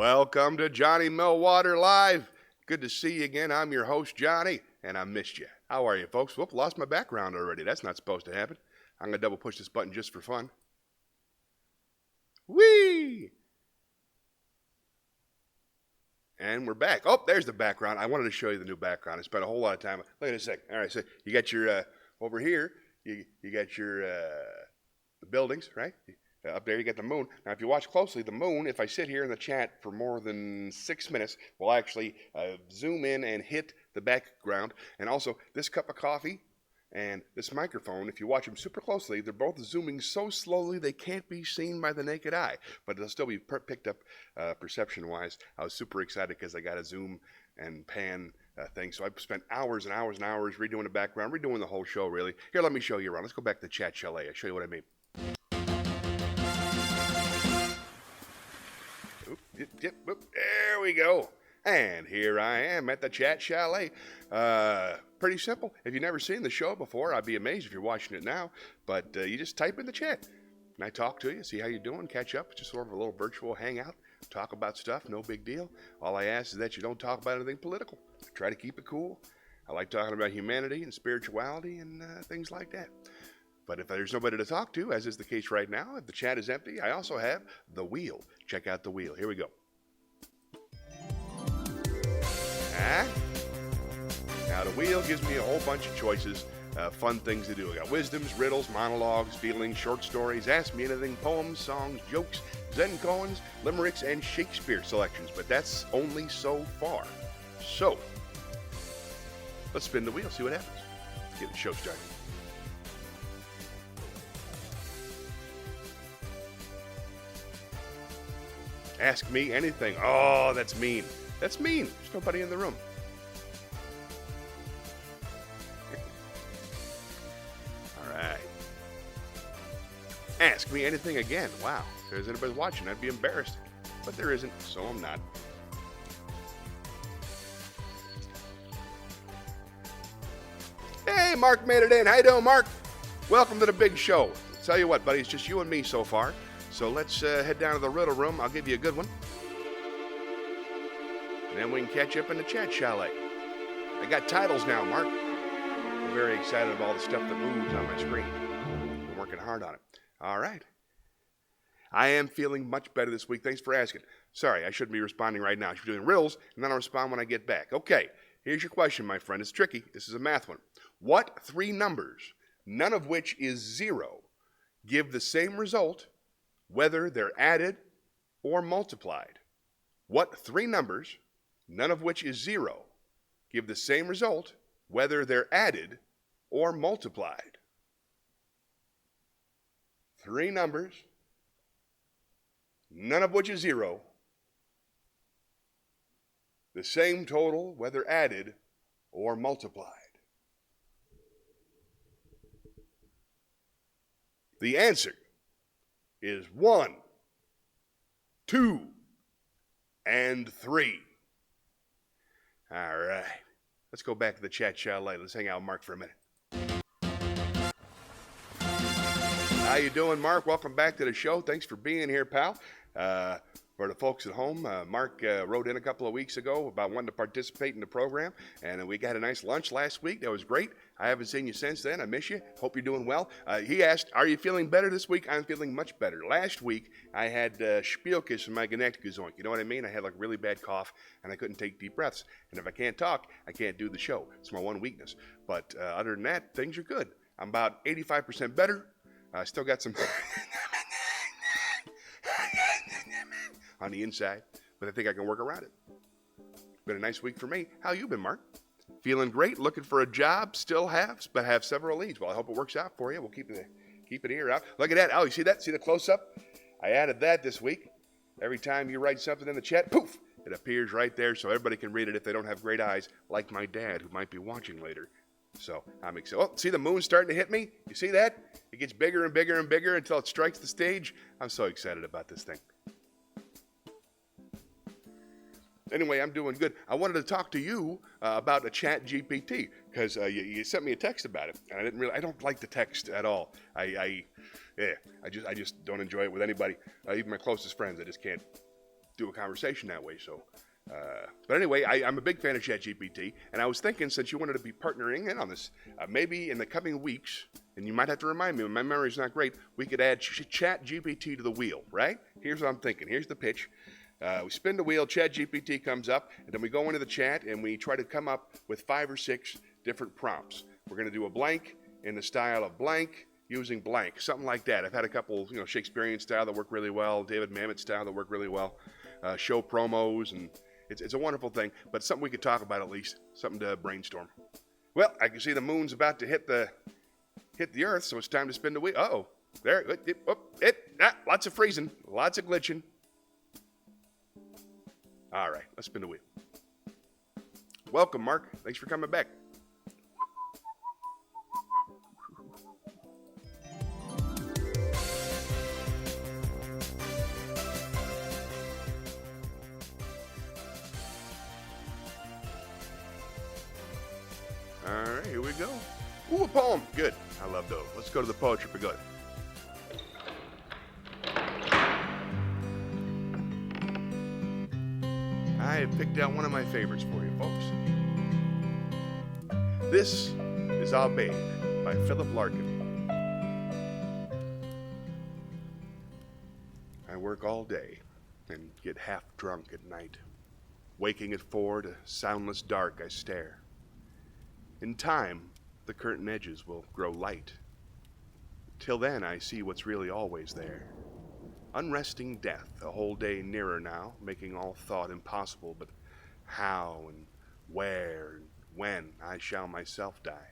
Welcome to Johnny Millwater Live. Good to see you again. I'm your host, Johnny, and I missed you. How are you, folks? Whoop, lost my background already. That's not supposed to happen. I'm going to double push this button just for fun. Whee! And we're back. Oh, there's the background. I wanted to show you the new background. I spent a whole lot of time. Look at this thing. All right, so you got your, over here, you got your the buildings, right? Up there you got the moon. Now, if you watch closely, the moon, if I sit here in the chat for more than 6 minutes, will actually zoom in and hit the background. And also, this cup of coffee and this microphone, if you watch them super closely, they're both zooming so slowly they can't be seen by the naked eye. But they'll still be picked up perception-wise. I was super excited because I got a zoom and pan thing. So I spent hours and hours and hours redoing the background, redoing the whole show, really. Here, let me show you around. Let's go back to the chat chalet. I'll show you what I mean. Yep, there we go. And here I am at the chat chalet. Pretty simple. If you've never seen the show before, I'd be amazed if you're watching it now. But you just type in the chat. And I talk to you, see how you're doing, catch up. It's just sort of a little virtual hangout. Talk about stuff, no big deal. All I ask is that you don't talk about anything political. Try to keep it cool. I like talking about humanity and spirituality and things like that. But if there's nobody to talk to, as is the case right now, if the chat is empty, I also have the wheel. Check out the wheel. Here we go. Now, the wheel gives me a whole bunch of choices, fun things to do. I got wisdoms, riddles, monologues, feelings, short stories, ask me anything, poems, songs, jokes, Zen koans, limericks, and Shakespeare selections. But that's only so far. So, let's spin the wheel, see what happens. Let's get the show started. Ask me anything. Oh, that's mean. That's mean. There's nobody in the room. All right. Ask me anything again. Wow. If there's anybody watching, I'd be embarrassed. But there isn't, so I'm not. Hey, Mark made it in. How you doing, Mark? Welcome to the big show. I'll tell you what, buddy, it's just you and me so far. So let's head down to the riddle room. I'll give you a good one. And then we can catch up in the chat chalet. I got titles now, Mark. I'm very excited about all the stuff that moves on my screen. I'm working hard on it. All right. I am feeling much better this week. Thanks for asking. Sorry, I shouldn't be responding right now. I should be doing riddles, and then I'll respond when I get back. Okay, here's your question, my friend. It's tricky. This is a math one. What three numbers, none of which is zero, give the same result whether they're added or multiplied? What three numbers, none of which is zero, give the same result whether they're added or multiplied? Three numbers, none of which is zero, the same total whether added or multiplied. The answer is 1, 2, and 3. All right. Let's go back to the chat chalet. Let's hang out with Mark for a minute. How you doing, Mark? Welcome back to the show. Thanks for being here, pal. For the folks at home, Mark wrote in a couple of weeks ago about wanting to participate in the program, and we got a nice lunch last week. That was great. I haven't seen you since then. I miss you. Hope you're doing well. He asked, are you feeling better this week? I'm feeling much better. Last week, I had Spielkiss in my Genecticazoink. You know what I mean? I had like really bad cough, and I couldn't take deep breaths. And if I can't talk, I can't do the show. It's my one weakness. But other than that, things are good. I'm about 85% better. I still got some on the inside, but I think I can work around it. Been a nice week for me. How you been, Mark? Feeling great, looking for a job, still have, but have several leads. Well, I hope it works out for you. We'll keep an ear out. Look at that. Oh, you see that? See the close-up? I added that this week. Every time you write something in the chat, poof, it appears right there so everybody can read it if they don't have great eyes, like my dad, who might be watching later. So I'm excited. Oh, see the moon starting to hit me? You see that? It gets bigger and bigger and bigger until it strikes the stage. I'm so excited about this thing. Anyway, I'm doing good. I wanted to talk to you about a chat GPT because you sent me a text about it, and I don't like the text at all. I just don't enjoy it with anybody, even my closest friends. I just can't do a conversation that way. So, but anyway, I'm a big fan of ChatGPT, and I was thinking, since you wanted to be partnering in on this, maybe in the coming weeks, and you might have to remind me, my memory's not great, we could add ChatGPT to the wheel, right? Here's what I'm thinking. Here's the pitch. We spin the wheel, ChatGPT comes up, and then we go into the chat and we try to come up with 5 or 6 different prompts. We're going to do a blank in the style of blank using blank, something like that. I've had a couple, Shakespearean style that work really well, David Mamet style that work really well, show promos, and it's a wonderful thing, but something we could talk about at least, something to brainstorm. Well, I can see the moon's about to hit the earth, so it's time to spin the wheel. Uh-oh, there, lots of freezing, lots of glitching. All right, let's spin the wheel. Welcome, Mark. Thanks for coming back. All right, here we go. Ooh, a poem. Good. I love those. Let's go to the poetry pagoda. I have picked out one of my favorites for you, folks. This is I'll Bathe by Philip Larkin. I work all day and get half drunk at night. Waking at 4 to soundless dark I stare. In time, the curtain edges will grow light. Till then I see what's really always there. Unresting death, a whole day nearer now, making all thought impossible, but how and where and when I shall myself die.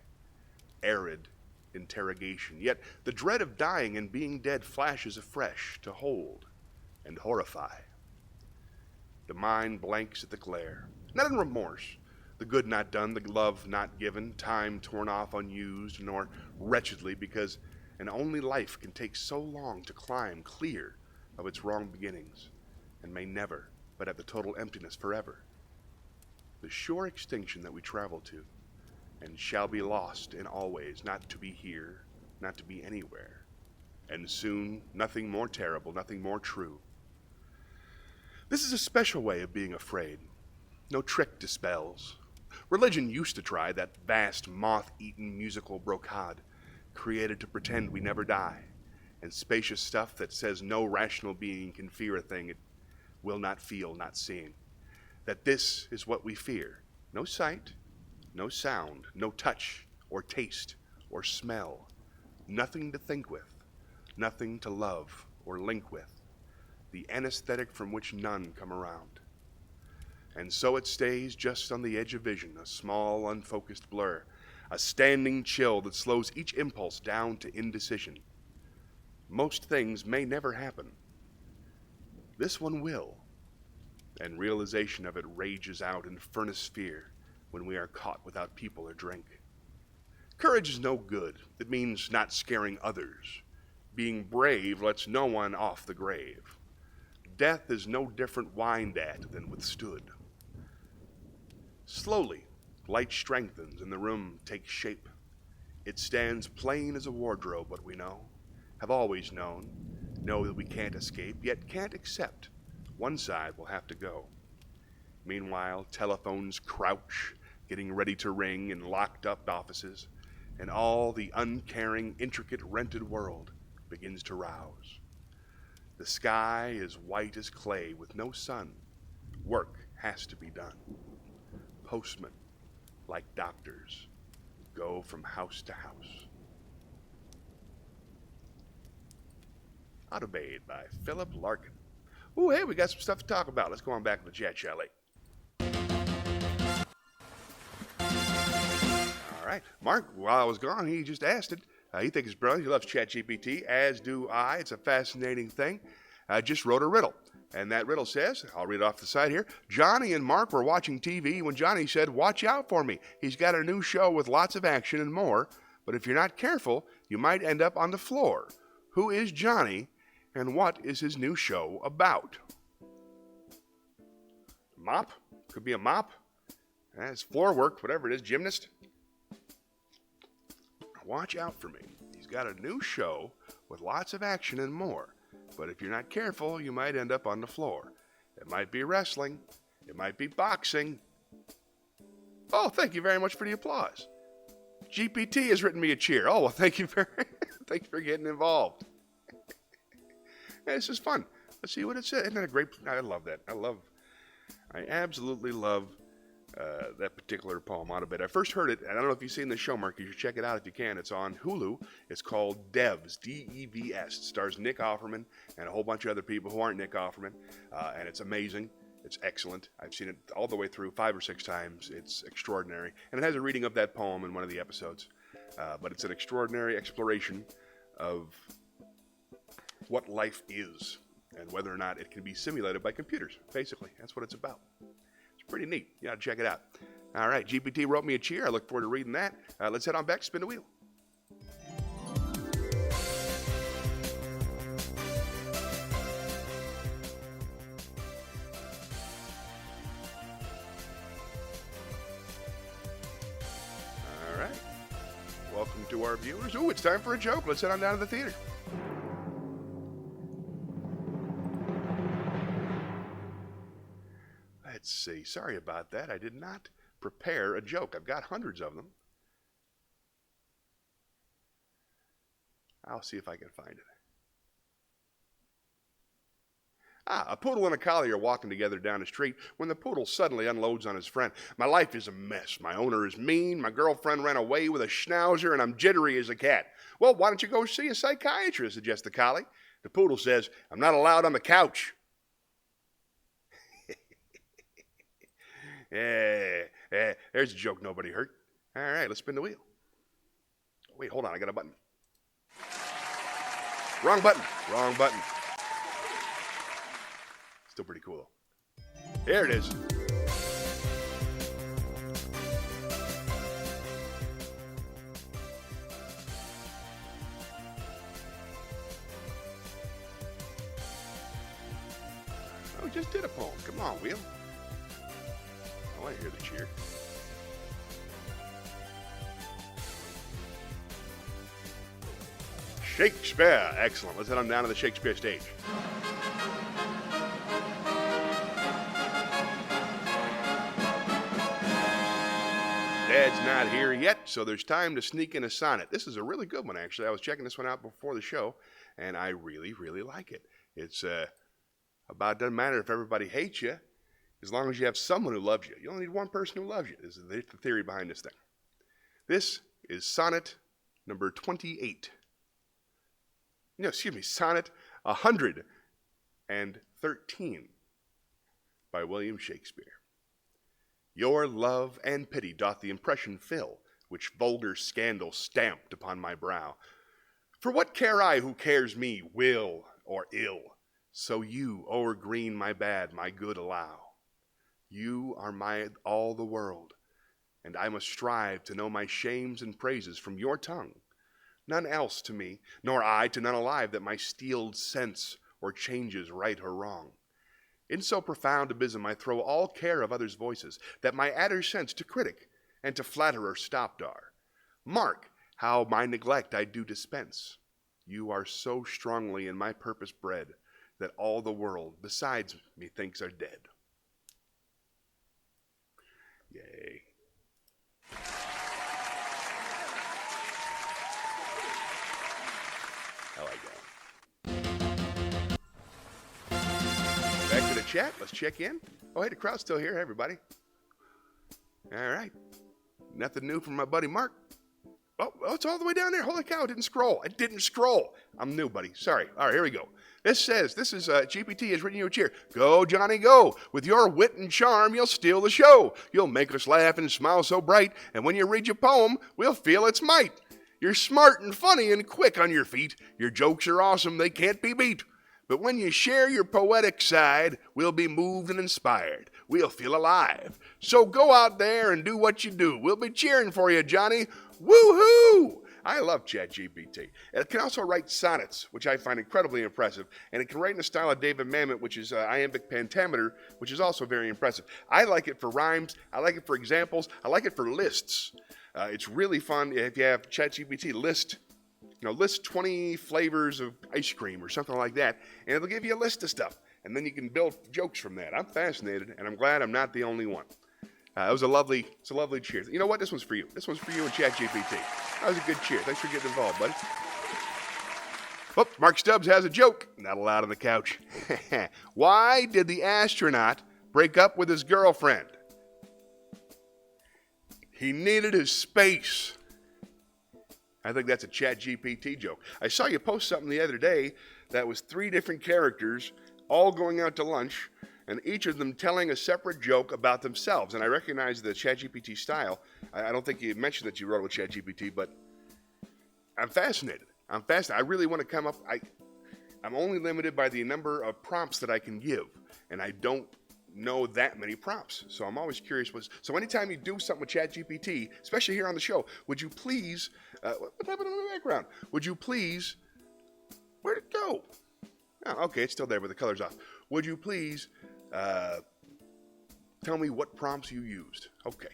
Arid interrogation, yet the dread of dying and being dead flashes afresh to hold and horrify. The mind blanks at the glare, not in remorse, the good not done, the love not given, time torn off unused, nor wretchedly because an only life can take so long to climb clear of its wrong beginnings, and may never, but at the total emptiness forever. The sure extinction that we travel to, and shall be lost in always, not to be here, not to be anywhere, and soon nothing more terrible, nothing more true. This is a special way of being afraid. No trick dispels. Religion used to try that vast, moth-eaten musical brocade, created to pretend we never die, and spacious stuff that says no rational being can fear a thing it will not feel, not seeing. That this is what we fear. No sight, no sound, no touch, or taste, or smell. Nothing to think with, nothing to love or link with. The anesthetic from which none come around. And so it stays just on the edge of vision, a small, unfocused blur, a standing chill that slows each impulse down to indecision. Most things may never happen. This one will, and realization of it rages out in furnace fear when we are caught without people or drink. Courage is no good. It means not scaring others. Being brave lets no one off the grave. Death is no different whined at than withstood. Slowly, light strengthens and the room takes shape. It stands plain as a wardrobe, what we know, have always known, know that we can't escape, yet can't accept. One side will have to go. Meanwhile, telephones crouch, getting ready to ring in locked up offices, and all the uncaring, intricate, rented world begins to rouse. The sky is white as clay with no sun. Work has to be done. Postmen, like doctors, go from house to house. Out of Bade by Philip Larkin. Ooh, hey, we got some stuff to talk about. Let's go on back to the chat, shall we? All right. Mark, while I was gone, he just asked it. He thinks it's brilliant. He loves ChatGPT, as do I. It's a fascinating thing. I just wrote a riddle. And that riddle says, I'll read it off the side here, Johnny and Mark were watching TV when Johnny said, "Watch out for me. He's got a new show with lots of action and more, but if you're not careful, you might end up on the floor. Who is Johnny, and what is his new show about?" Mop? Could be a mop. It's floor work, whatever it is, gymnast. Watch out for me. He's got a new show with lots of action and more. But if you're not careful, you might end up on the floor. It might be wrestling. It might be boxing. Oh, thank you very much for the applause. GPT has written me a cheer. Oh, well, thank you for getting involved. Hey, this is fun. Let's see what it says. Isn't that a great? I love that. I absolutely love that particular poem out of it. I first heard it, and I don't know if you've seen the show, Mark. You should check it out if you can. It's on Hulu. It's called Devs, D-E-V-S. It stars Nick Offerman and a whole bunch of other people who aren't Nick Offerman, and it's amazing. It's excellent. I've seen it all the way through 5 or 6 times. It's extraordinary. And it has a reading of that poem in one of the episodes. But it's an extraordinary exploration of what life is and whether or not it can be simulated by computers. Basically, that's what it's about. It's pretty neat. You ought to check it out. All right, GPT wrote me a cheer. I look forward to reading that. Let's head on back, spin the wheel. Welcome to our viewers. Ooh, it's time for a joke. Let's head on down to the theater. Let's see. Sorry about that. I did not prepare a joke. I've got hundreds of them. I'll see if I can find it. A poodle and a collie are walking together down the street when the poodle suddenly unloads on his friend. My life is a mess. My owner is mean. My girlfriend ran away with a schnauzer, and I'm jittery as a cat. Well, why don't you go see a psychiatrist, suggests the collie. The poodle says, I'm not allowed on the couch. There's a joke nobody heard. All right, let's spin the wheel. Wait, hold on. I got a button. Wrong button. Wrong button. Still pretty cool. Here it is. Oh, we just did a poem. Come on, Wheel. I want to hear the cheer. Shakespeare. Excellent. Let's head on down to the Shakespeare stage. Dad's not here yet, so there's time to sneak in a sonnet. This is a really good one, actually. I was checking this one out before the show, and I really, really like it. It's about, doesn't matter if everybody hates you, as long as you have someone who loves you. You only need one person who loves you. This is the theory behind this thing. This is sonnet number 28. No, excuse me, sonnet 113 by William Shakespeare. Your love and pity doth the impression fill, which vulgar scandal stamped upon my brow. For what care I who cares me will or ill? So you, o'ergreen my bad, my good allow. You are my all the world, and I must strive to know my shames and praises from your tongue. None else to me, nor I to none alive, that my steeled sense or changes right or wrong. In so profound abysm I throw all care of others' voices, that my adder sense to critic and to flatterer stopped are. Mark how my neglect I do dispense. You are so strongly in my purpose bred, that all the world besides methinks are dead. Yay. I like that. Back to the chat. Let's check in. Oh, hey, the crowd's still here. Hey, everybody. All right. Nothing new from my buddy Mark. Oh, it's all the way down there. Holy cow, it didn't scroll. It didn't scroll. I'm new, buddy. Sorry. All right, here we go. This is GPT has written you a cheer. Go, Johnny, go. With your wit and charm, you'll steal the show. You'll make us laugh and smile so bright. And when you read your poem, we'll feel its might. You're smart and funny and quick on your feet. Your jokes are awesome. They can't be beat. But when you share your poetic side, we'll be moved and inspired. We'll feel alive. So go out there and do what you do. We'll be cheering for you, Johnny. Woo-hoo! I love ChatGPT. It can also write sonnets, which I find incredibly impressive. And it can write in the style of David Mamet, which is iambic pentameter, which is also very impressive. I like it for rhymes. I like it for examples. I like it for lists. It's really fun if you have ChatGPT list 20 flavors of ice cream or something like that, and it'll give you a list of stuff. and then you can build jokes from that. I'm fascinated, and I'm glad I'm not the only one. It's a lovely cheer. You know what? This one's for you. This one's for you and ChatGPT. That was a good cheer. Thanks for getting involved, buddy. Oh, Mark Stubbs has a joke. Not allowed on the couch. Why did the astronaut break up with his girlfriend? He needed his space. I think that's a ChatGPT joke. I saw you post something the other day that was 3 different characters all going out to lunch, and each of them telling a separate joke about themselves. And I recognize the ChatGPT style. I don't think you mentioned that you wrote with ChatGPT, but I'm fascinated. I really want to come up. I'm only limited by the number of prompts that I can give, and I don't know that many prompts. So I'm always curious. So anytime you do something with ChatGPT, especially here on the show, would you please, what happened in the background? Would you please, where'd it go? Oh, okay, it's still there, but the color's off. Would you please tell me what prompts you used? Okay.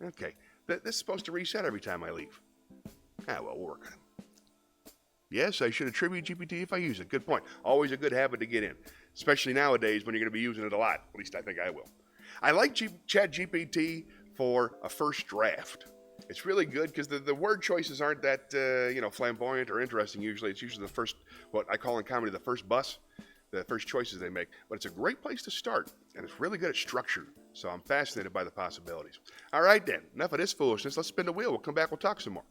Okay. This is supposed to reset every time I leave. Well, we'll work on it. Yes, I should attribute GPT if I use it. Good point. Always a good habit to get in, especially nowadays when you're going to be using it a lot. At least I think I will. I like ChatGPT for a first draft. It's really good because the word choices aren't that flamboyant or interesting usually. It's usually the first, what I call in comedy, the first bus, the first choices they make. But it's a great place to start, and it's really good at structure. So I'm fascinated by the possibilities. All right, then. Enough of this foolishness. Let's spin the wheel. We'll come back. We'll talk some more.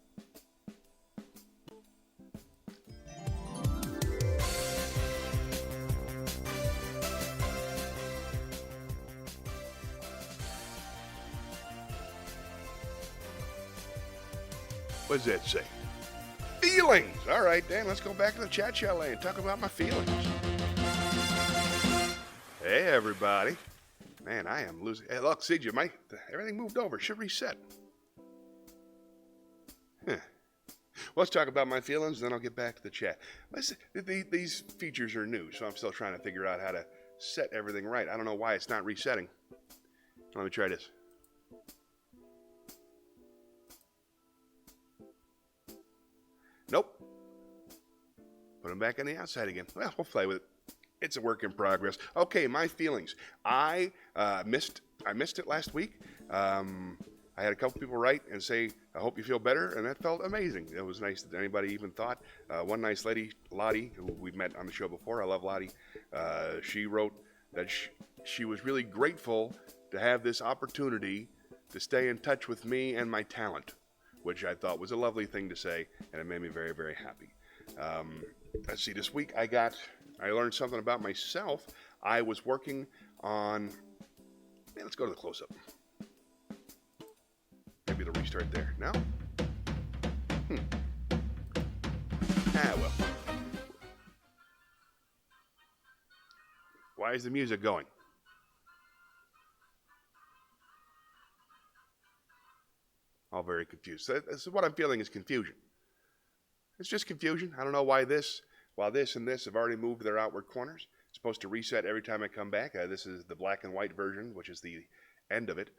What does that say? Feelings. All right, Dan, let's go back to the chat chalet and talk about my feelings. Hey, everybody. Man, I am losing. Hey, look, see, everything moved over. Should reset. Let's talk about my feelings, then I'll get back to the chat. These features are new, so I'm still trying to figure out how to set everything right. I don't know why it's not resetting. Let me try this. Nope. Put them back on the outside again. Well, we'll play with it. It's a work in progress. Okay, my feelings. I missed it last week. I had a couple people write and say, I hope you feel better, and that felt amazing. It was nice that anybody even thought. One nice lady, Lottie, who we've met on the show before, I love Lottie, she wrote that she was really grateful to have this opportunity to stay in touch with me and my talent, which I thought was a lovely thing to say, and it made me very, very happy. Let's see, this week I learned something about myself. I was working on, let's go to the close-up. Maybe it'll restart there. No? Well. Why is the music going? All very confused. So what I'm feeling is confusion. It's just confusion. I don't know why while this and this have already moved their outward corners. It's supposed to reset every time I come back. This is the black and white version, which is the end of it.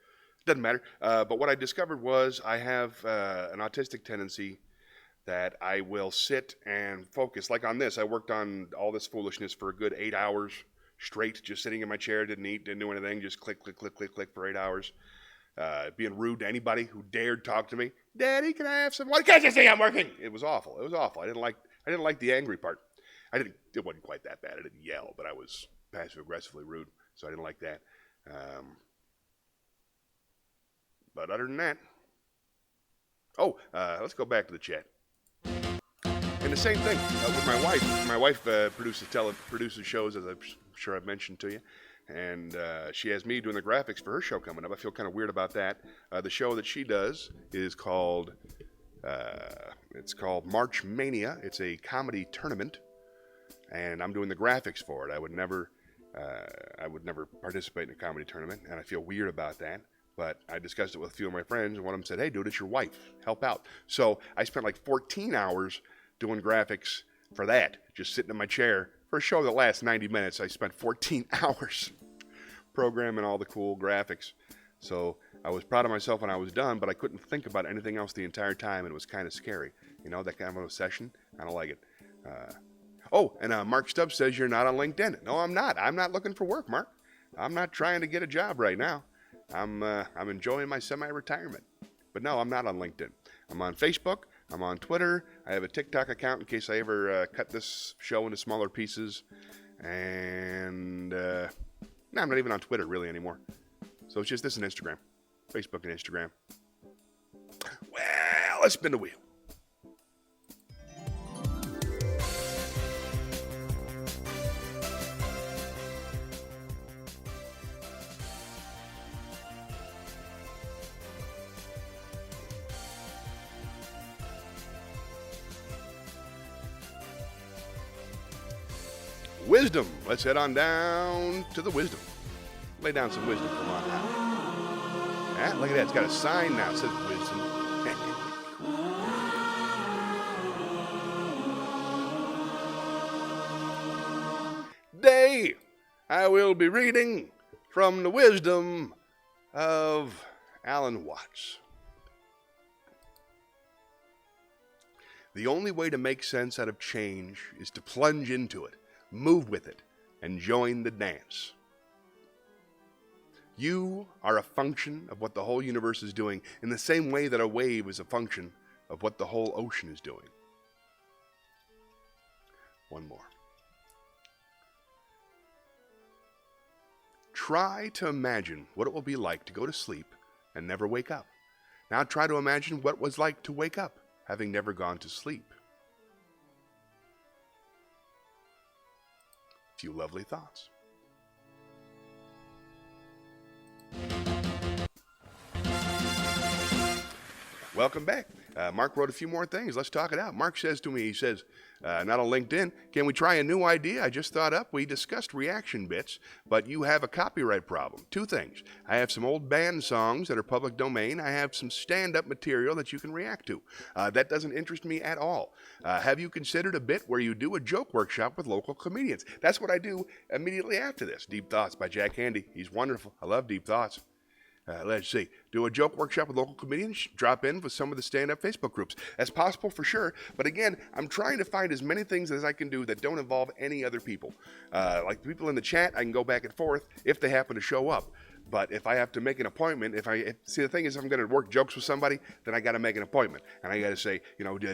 Doesn't matter. But what I discovered was I have an autistic tendency that I will sit and focus. Like on this, I worked on all this foolishness for a good 8 hours straight, just sitting in my chair, didn't eat, didn't do anything, just click, click, click, click, click for 8 hours. Being rude to anybody who dared talk to me. Daddy, can I have some? Why can't you say I'm working? It was awful. It was awful. I didn't like the angry part. It wasn't quite that bad. I didn't yell, but I was passive aggressively rude, so I didn't like that. But other than that, let's go back to the chat. And the same thing with my wife. My wife produces shows, as I'm sure I've mentioned to you. And she has me doing the graphics for her show coming up. I feel kind of weird about that. The show that she does is called March Mania. It's a comedy tournament, and I'm doing the graphics for it. I would never participate in a comedy tournament, and I feel weird about that. But I discussed it with a few of my friends, and one of them said, "Hey, dude, it's your wife. Help out." So I spent like 14 hours doing graphics for that, just sitting in my chair. For a show that lasts 90 minutes, I spent 14 hours programming all the cool graphics. So I was proud of myself when I was done, but I couldn't think about anything else the entire time, and it was kind of scary. You know, that kind of obsession. I don't like it. Oh, and Mark Stubbs says you're not on LinkedIn. No, I'm not. I'm not looking for work, Mark. I'm not trying to get a job right now. I'm enjoying my semi-retirement. But no, I'm not on LinkedIn. I'm on Facebook. I'm on Twitter. I have a TikTok account in case I ever cut this show into smaller pieces. And no, I'm not even on Twitter really anymore. So it's just this and Instagram. Facebook and Instagram. Well, let's spin the wheel. Wisdom. Let's head on down to the wisdom. Lay down some wisdom from on high. Look at that. It's got a sign now. It says wisdom. Today, I will be reading from the wisdom of Alan Watts. The only way to make sense out of change is to plunge into it, move with it, and join the dance. You are a function of what the whole universe is doing in the same way that a wave is a function of what the whole ocean is doing. One more. Try to imagine what it will be like to go to sleep and never wake up. Now try to imagine what it was like to wake up, having never gone to sleep. A few lovely thoughts. Welcome back. Mark wrote a few more things. Let's talk it out. Mark says to me, he says, not on LinkedIn, can we try a new idea I just thought up? We discussed reaction bits, but you have a copyright problem. Two things. I have some old band songs that are public domain. I have some stand-up material that you can react to. That doesn't interest me at all. Have you considered a bit where you do a joke workshop with local comedians? That's what I do immediately after this. Deep Thoughts by Jack Handy. He's wonderful. I love Deep Thoughts. Let's see. Do a joke workshop with local comedians. Drop in with some of the stand-up Facebook groups. That's possible for sure. But again, I'm trying to find as many things as I can do that don't involve any other people. Like the people in the chat, I can go back and forth if they happen to show up. But if I have to make an appointment, see, the thing is, if I'm going to work jokes with somebody, then I got to make an appointment. And I got to say,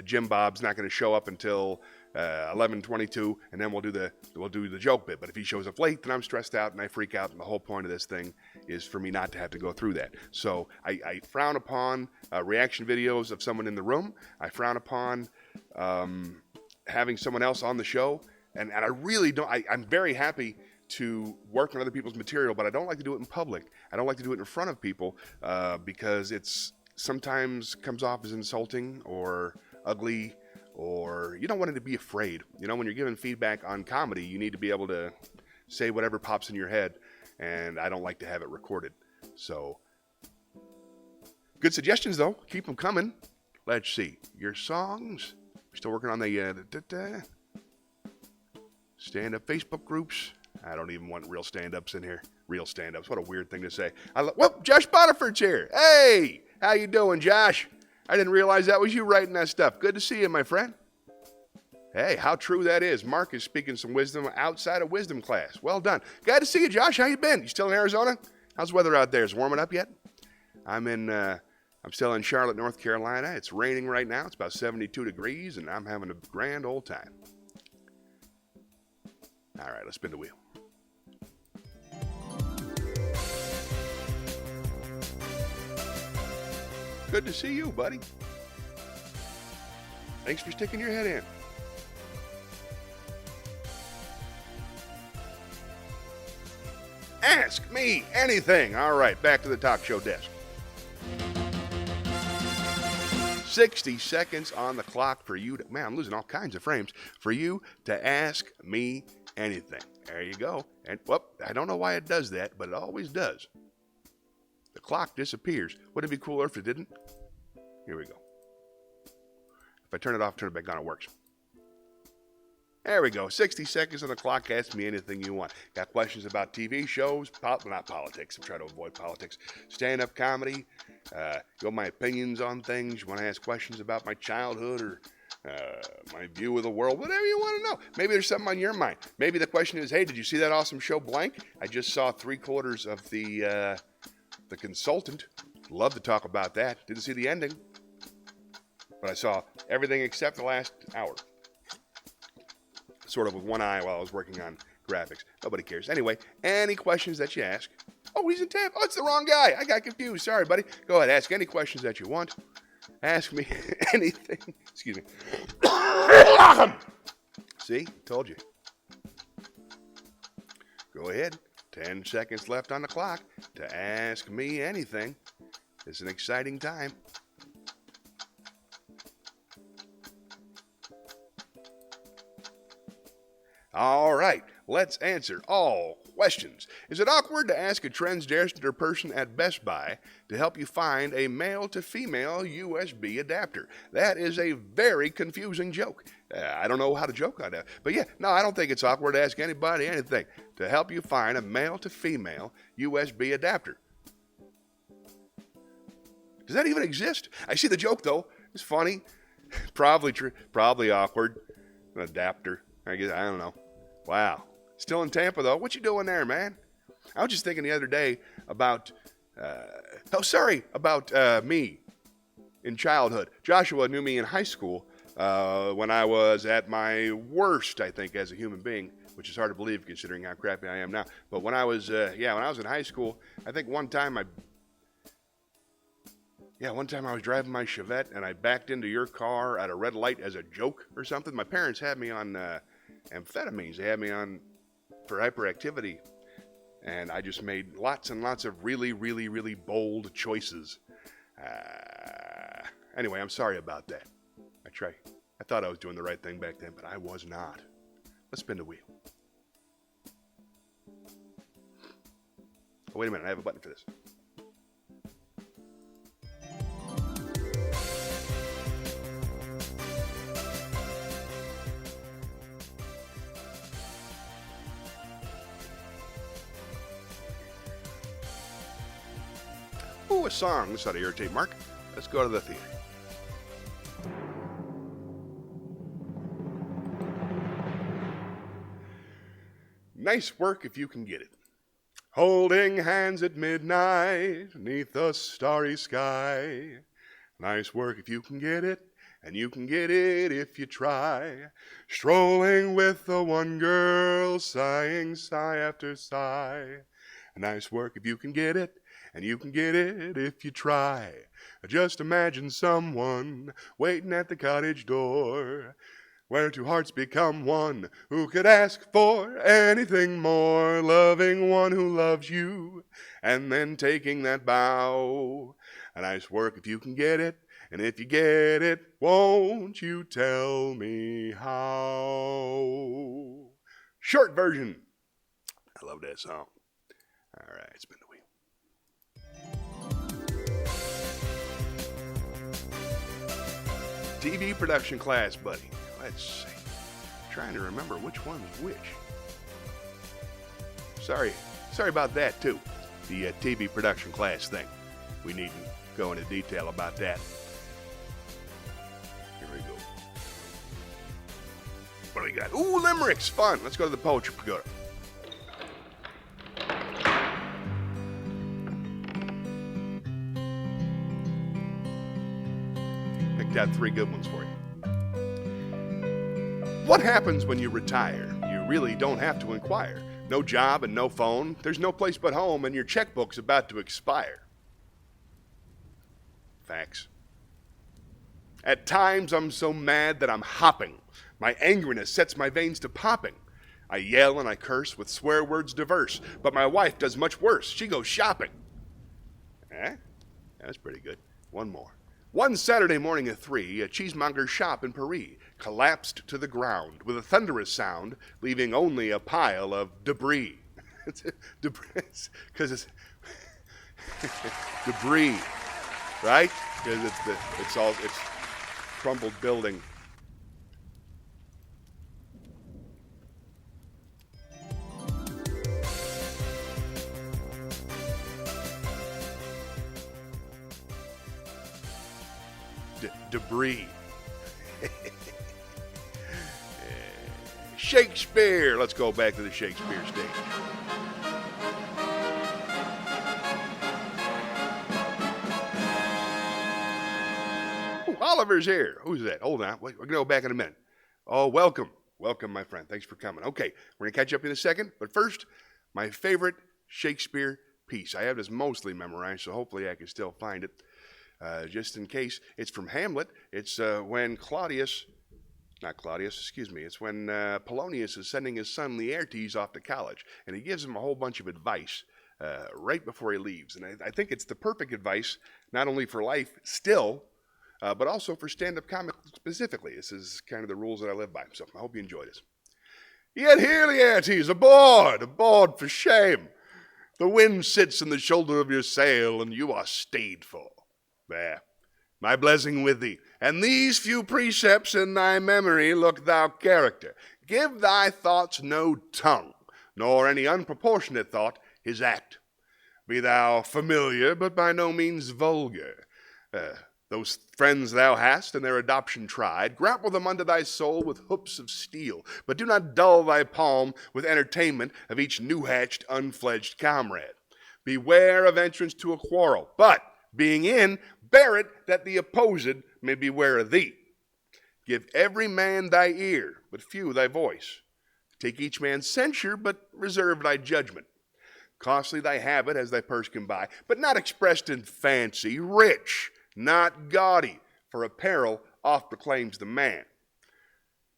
Jim Bob's not going to show up until 11:22, and then we'll do the joke bit. But if he shows up late, then I'm stressed out and I freak out. And the whole point of this thing is for me not to have to go through that. So I frown upon reaction videos of someone in the room. I frown upon having someone else on the show. And I really don't. I'm very happy to work on other people's material, but I don't like to do it in public. I don't like to do it in front of people because it's sometimes comes off as insulting or ugly, or you don't want it to be afraid. When you're giving feedback on comedy, you need to be able to say whatever pops in your head, and I don't like to have it recorded. So, good suggestions though. Keep them coming. Let's see. Your songs. We're still working on the stand-up Facebook groups. I don't even want real stand-ups in here. Real stand-ups. What a weird thing to say. Josh Boniford's here. Hey, how you doing, Josh? I didn't realize that was you writing that stuff. Good to see you, my friend. Hey, how true that is. Mark is speaking some wisdom outside of wisdom class. Well done. Glad to see you, Josh. How you been? You still in Arizona? How's the weather out there? Is it warming up yet? I'm still in Charlotte, North Carolina. It's raining right now. It's about 72 degrees, and I'm having a grand old time. All right, let's spin the wheel. Good to see you, buddy. Thanks for sticking your head in. Ask me anything. All right, back to the talk show desk. 60 seconds on the clock for you to, man, I'm losing all kinds of frames, for you to ask me anything. There you go. And, I don't know why it does that, but it always does. The clock disappears. Wouldn't it be cooler if it didn't? Here we go. If I turn it off, turn it back on, it works. There we go. 60 seconds on the clock. Ask me anything you want. Got questions about TV shows, not politics. I'm trying to avoid politics. Stand-up comedy. You want my opinions on things. You want to ask questions about my childhood or my view of the world, whatever you want to know. Maybe there's something on your mind. Maybe the question is, hey, did you see that awesome show blank? I just saw 3/4 of the Consultant. Love to talk about that. Didn't see the ending, but I saw everything except the last hour. Sort of with one eye while I was working on graphics. Nobody cares. Anyway, any questions that you ask. Oh, he's in Tampa. Oh, it's the wrong guy. I got confused. Sorry, buddy. Go ahead. Ask any questions that you want. Ask me anything. Excuse me. See? Told you. Go ahead. 10 seconds left on the clock to ask me anything. It's an exciting time. All right, let's answer all questions. Is it awkward to ask a transgender person at Best Buy to help you find a male to female USB adapter? That is a very confusing joke. I don't know how to joke on that. But yeah, no, I don't think it's awkward to ask anybody anything to help you find a male to female USB adapter. Does that even exist? I see the joke though. It's funny. Probably awkward. An adapter. I guess, I don't know. Wow. Still in Tampa, though. What you doing there, man? I was just thinking the other day about, me in childhood. Joshua knew me in high school when I was at my worst, I think, as a human being, which is hard to believe considering how crappy I am now. But when I was in high school, I think one time I was driving my Chevette and I backed into your car at a red light as a joke or something. My parents had me on amphetamines. They had me on for hyperactivity. And I just made lots and lots of really, really, really bold choices. Anyway, I'm sorry about that. I thought I was doing the right thing back then, but I was not. Let's spin the wheel. Oh, wait a minute. I have a button for this. Ooh, a song. This ought to irritate Mark. Let's go to the theater. Nice work if you can get it. Holding hands at midnight, 'neath a starry sky. Nice work if you can get it, and you can get it if you try. Strolling with the one girl, sighing sigh after sigh. Nice work if you can get it, and you can get it if you try. Just imagine someone waiting at the cottage door, where two hearts become one. Who could ask for anything more? Loving one who loves you, and then taking that vow. A nice work if you can get it, and if you get it, won't you tell me how? Short version. I love that song. All right, spin the wheel. TV production class, buddy. Let's see. I'm trying to remember which one's which. Sorry about that too. The TV production class thing. We needn't go into detail about that. Here we go. What do we got? Ooh, limericks, fun. Let's go to the Poetry Pagoda. Picked out 3 good ones for you. What happens when you retire? You really don't have to inquire. No job and no phone. There's no place but home, and your checkbook's about to expire. Facts. At times I'm so mad that I'm hopping. My angriness sets my veins to popping. I yell and I curse with swear words diverse, but my wife does much worse. She goes shopping. That's pretty good. One more. One Saturday morning at 3, a cheesemonger's shop in Paris collapsed to the ground with a thunderous sound, leaving only a pile of debris. Because it's debris, right? Because it's crumbled building. Debris. Shakespeare. Let's go back to the Shakespeare stage. Ooh, Oliver's here. Who's that? Hold on. We're going to go back in a minute. Oh, welcome. Welcome, my friend. Thanks for coming. Okay, we're going to catch up in a second. But first, my favorite Shakespeare piece. I have this mostly memorized, so hopefully I can still find it. Just in case. It's from Hamlet. It's when it's when Polonius is sending his son Laertes off to college, and he gives him a whole bunch of advice right before he leaves. And I think it's the perfect advice, not only for life still, but also for stand-up comedy specifically. This is kind of the rules that I live by, so I hope you enjoy this. Yet here, Laertes, aboard for shame. The wind sits in the shoulder of your sail, and you are stayed for. There, my blessing with thee, and these few precepts in thy memory look thou character. Give thy thoughts no tongue, nor any unproportionate thought his act. Be thou familiar, but by no means vulgar. Those friends thou hast and their adoption tried, grapple them unto thy soul with hoops of steel, but do not dull thy palm with entertainment of each new-hatched, unfledged comrade. Beware of entrance to a quarrel, but, being in, bear it that the opposed may beware of thee. Give every man thy ear, but few thy voice. Take each man's censure, but reserve thy judgment. Costly thy habit as thy purse can buy, but not expressed in fancy, rich, not gaudy, for apparel oft proclaims the man.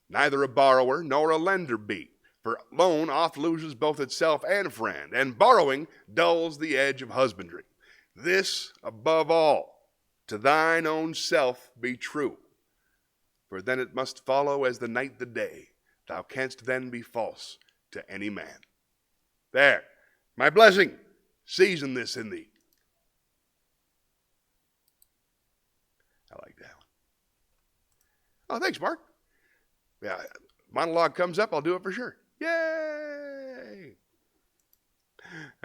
Neither a borrower nor a lender be, for loan oft loses both itself and friend, and borrowing dulls the edge of husbandry. This, above all, to thine own self be true, for then it must follow as the night the day. Thou canst then be false to any man. There, my blessing, season this in thee. I like that one. Oh, thanks, Mark. Yeah, monologue comes up, I'll do it for sure. Yay!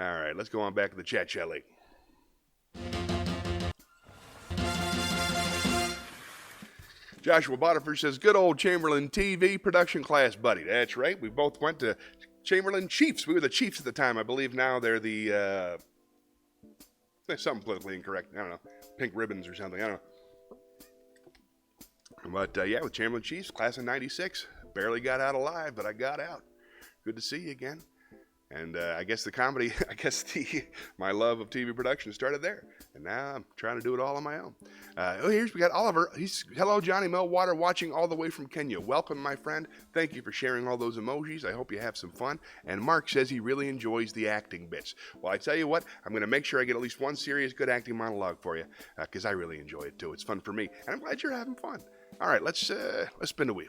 All right, let's go on back to the chat chalet. Joshua Botifer says, good old Chamberlain TV production class buddy. That's right. We both went to Chamberlain Chiefs. We were the Chiefs at the time. I believe now they're the, something politically incorrect. I don't know. Pink ribbons or something. I don't know. But, yeah, with Chamberlain Chiefs, class of 96. Barely got out alive, but I got out. Good to see you again. And I guess my love of TV production started there. And now I'm trying to do it all on my own. We got Oliver. Hello, Johnny Millwater, watching all the way from Kenya. Welcome, my friend. Thank you for sharing all those emojis. I hope you have some fun. And Mark says he really enjoys the acting bits. Well, I tell you what, I'm going to make sure I get at least one serious good acting monologue for you, because I really enjoy it too. It's fun for me. And I'm glad you're having fun. All right, let's spin the wheel.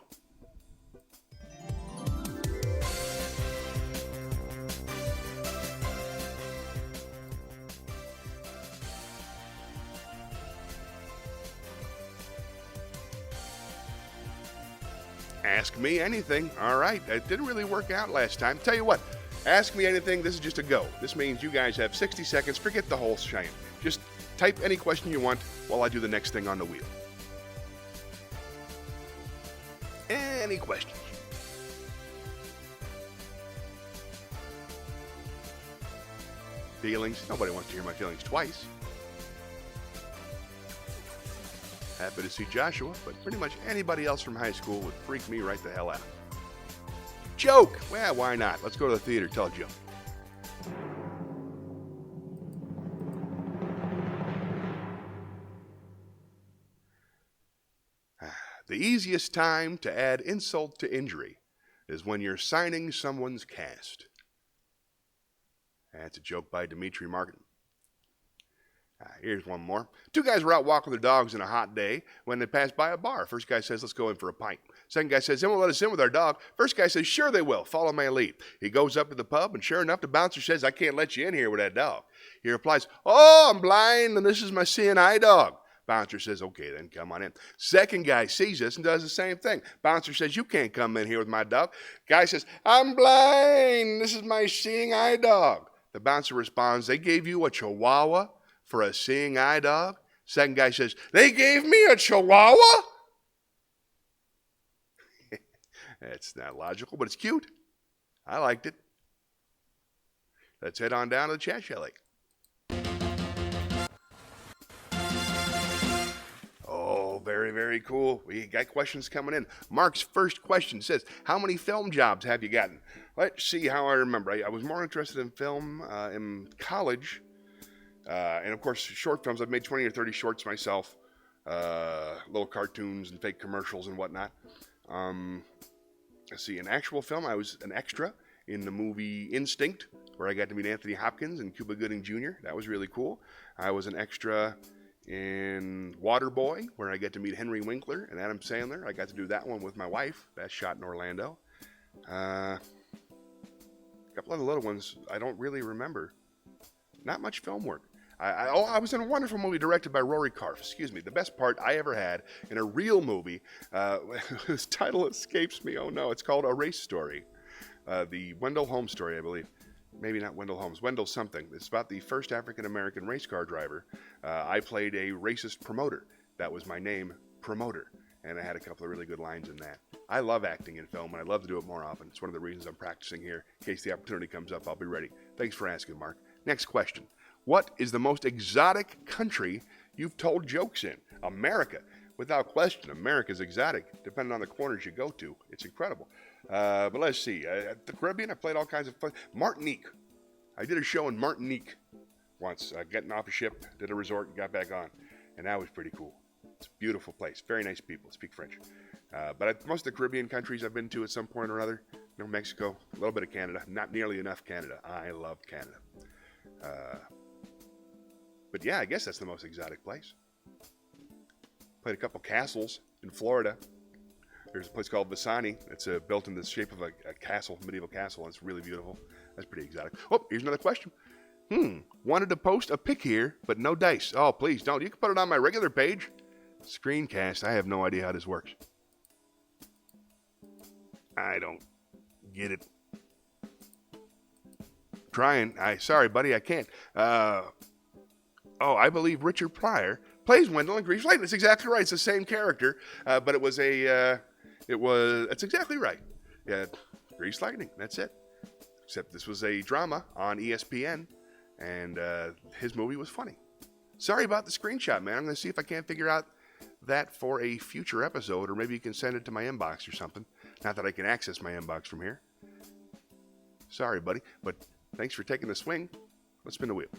Ask me anything. All right. It didn't really work out last time. Tell you what, ask me anything. This is just a go. This means you guys have 60 seconds. Forget the whole shame. Just type any question you want while I do the next thing on the wheel. Any questions? Feelings? Nobody wants to hear my feelings twice. Happy to see Joshua, but pretty much anybody else from high school would freak me right the hell out. Joke! Well, why not? Let's go to the theater, tell a joke. The easiest time to add insult to injury is when you're signing someone's cast. That's a joke by Dimitri Martin. Here's one more. Two guys were out walking their dogs on a hot day when they passed by a bar. First guy says, let's go in for a pint. Second guy says, they won't let us in with our dog. First guy says, sure they will. Follow my lead. He goes up to the pub, and sure enough, the bouncer says, I can't let you in here with that dog. He replies, oh, I'm blind, and this is my seeing eye dog. Bouncer says, okay, then come on in. Second guy sees this and does the same thing. Bouncer says, you can't come in here with my dog. Guy says, I'm blind. This is my seeing eye dog. The bouncer responds, they gave you a chihuahua for a seeing eye dog? Second guy says, they gave me a chihuahua? It's not logical, but it's cute. I liked it. Let's head on down to the chat chalet. Oh, very, very cool. We got questions coming in. Mark's first question says, how many film jobs have you gotten? Let's see how I remember. I was more interested in film in college. And, of course, short films. I've made 20 or 30 shorts myself. Little cartoons and fake commercials and whatnot. Let's see. In actual film, I was an extra in the movie Instinct, where I got to meet Anthony Hopkins and Cuba Gooding Jr. That was really cool. I was an extra in Waterboy, where I get to meet Henry Winkler and Adam Sandler. I got to do that one with my wife. That's shot in Orlando. A couple other little ones I don't really remember. Not much film work. I was in a wonderful movie directed by Rory Karff. Excuse me. The best part I ever had in a real movie. His title escapes me. Oh no, it's called A Race Story. The Wendell Holmes story, I believe. Maybe not Wendell Holmes, Wendell something. It's about the first African-American race car driver. I played a racist promoter. That was my name, Promoter. And I had a couple of really good lines in that. I love acting in film, and I'd love to do it more often. It's one of the reasons I'm practicing here. In case the opportunity comes up, I'll be ready. Thanks for asking, Mark. Next question. What is the most exotic country you've told jokes in? America. Without question, America's exotic. Depending on the corners you go to, it's incredible. But let's see. At the Caribbean, I played all kinds of fun. Martinique. I did a show in Martinique once. Getting off a ship, did a resort, and got back on. And that was pretty cool. It's a beautiful place. Very nice people. Speak French. But most of the Caribbean countries I've been to at some point or other. You know, Mexico, a little bit of Canada. Not nearly enough Canada. I love Canada. But yeah, I guess that's the most exotic place. Played a couple castles in Florida. There's a place called Visani. It's built in the shape of a castle, medieval castle, and it's really beautiful. That's pretty exotic. Oh, here's another question. Wanted to post a pic here, but no dice. Oh, please don't. You can put it on my regular page. Screencast. I have no idea how this works. I don't get it. Trying. Sorry, buddy, I can't. I believe Richard Pryor plays Wendell in Grease Lightning. That's exactly right. It's the same character, but it was that's exactly right. Yeah, Grease Lightning. That's it. Except this was a drama on ESPN, and his movie was funny. Sorry about the screenshot, man. I'm going to see if I can't figure out that for a future episode, or maybe you can send it to my inbox or something. Not that I can access my inbox from here. Sorry, buddy, but thanks for taking the swing. Let's spin the wheel.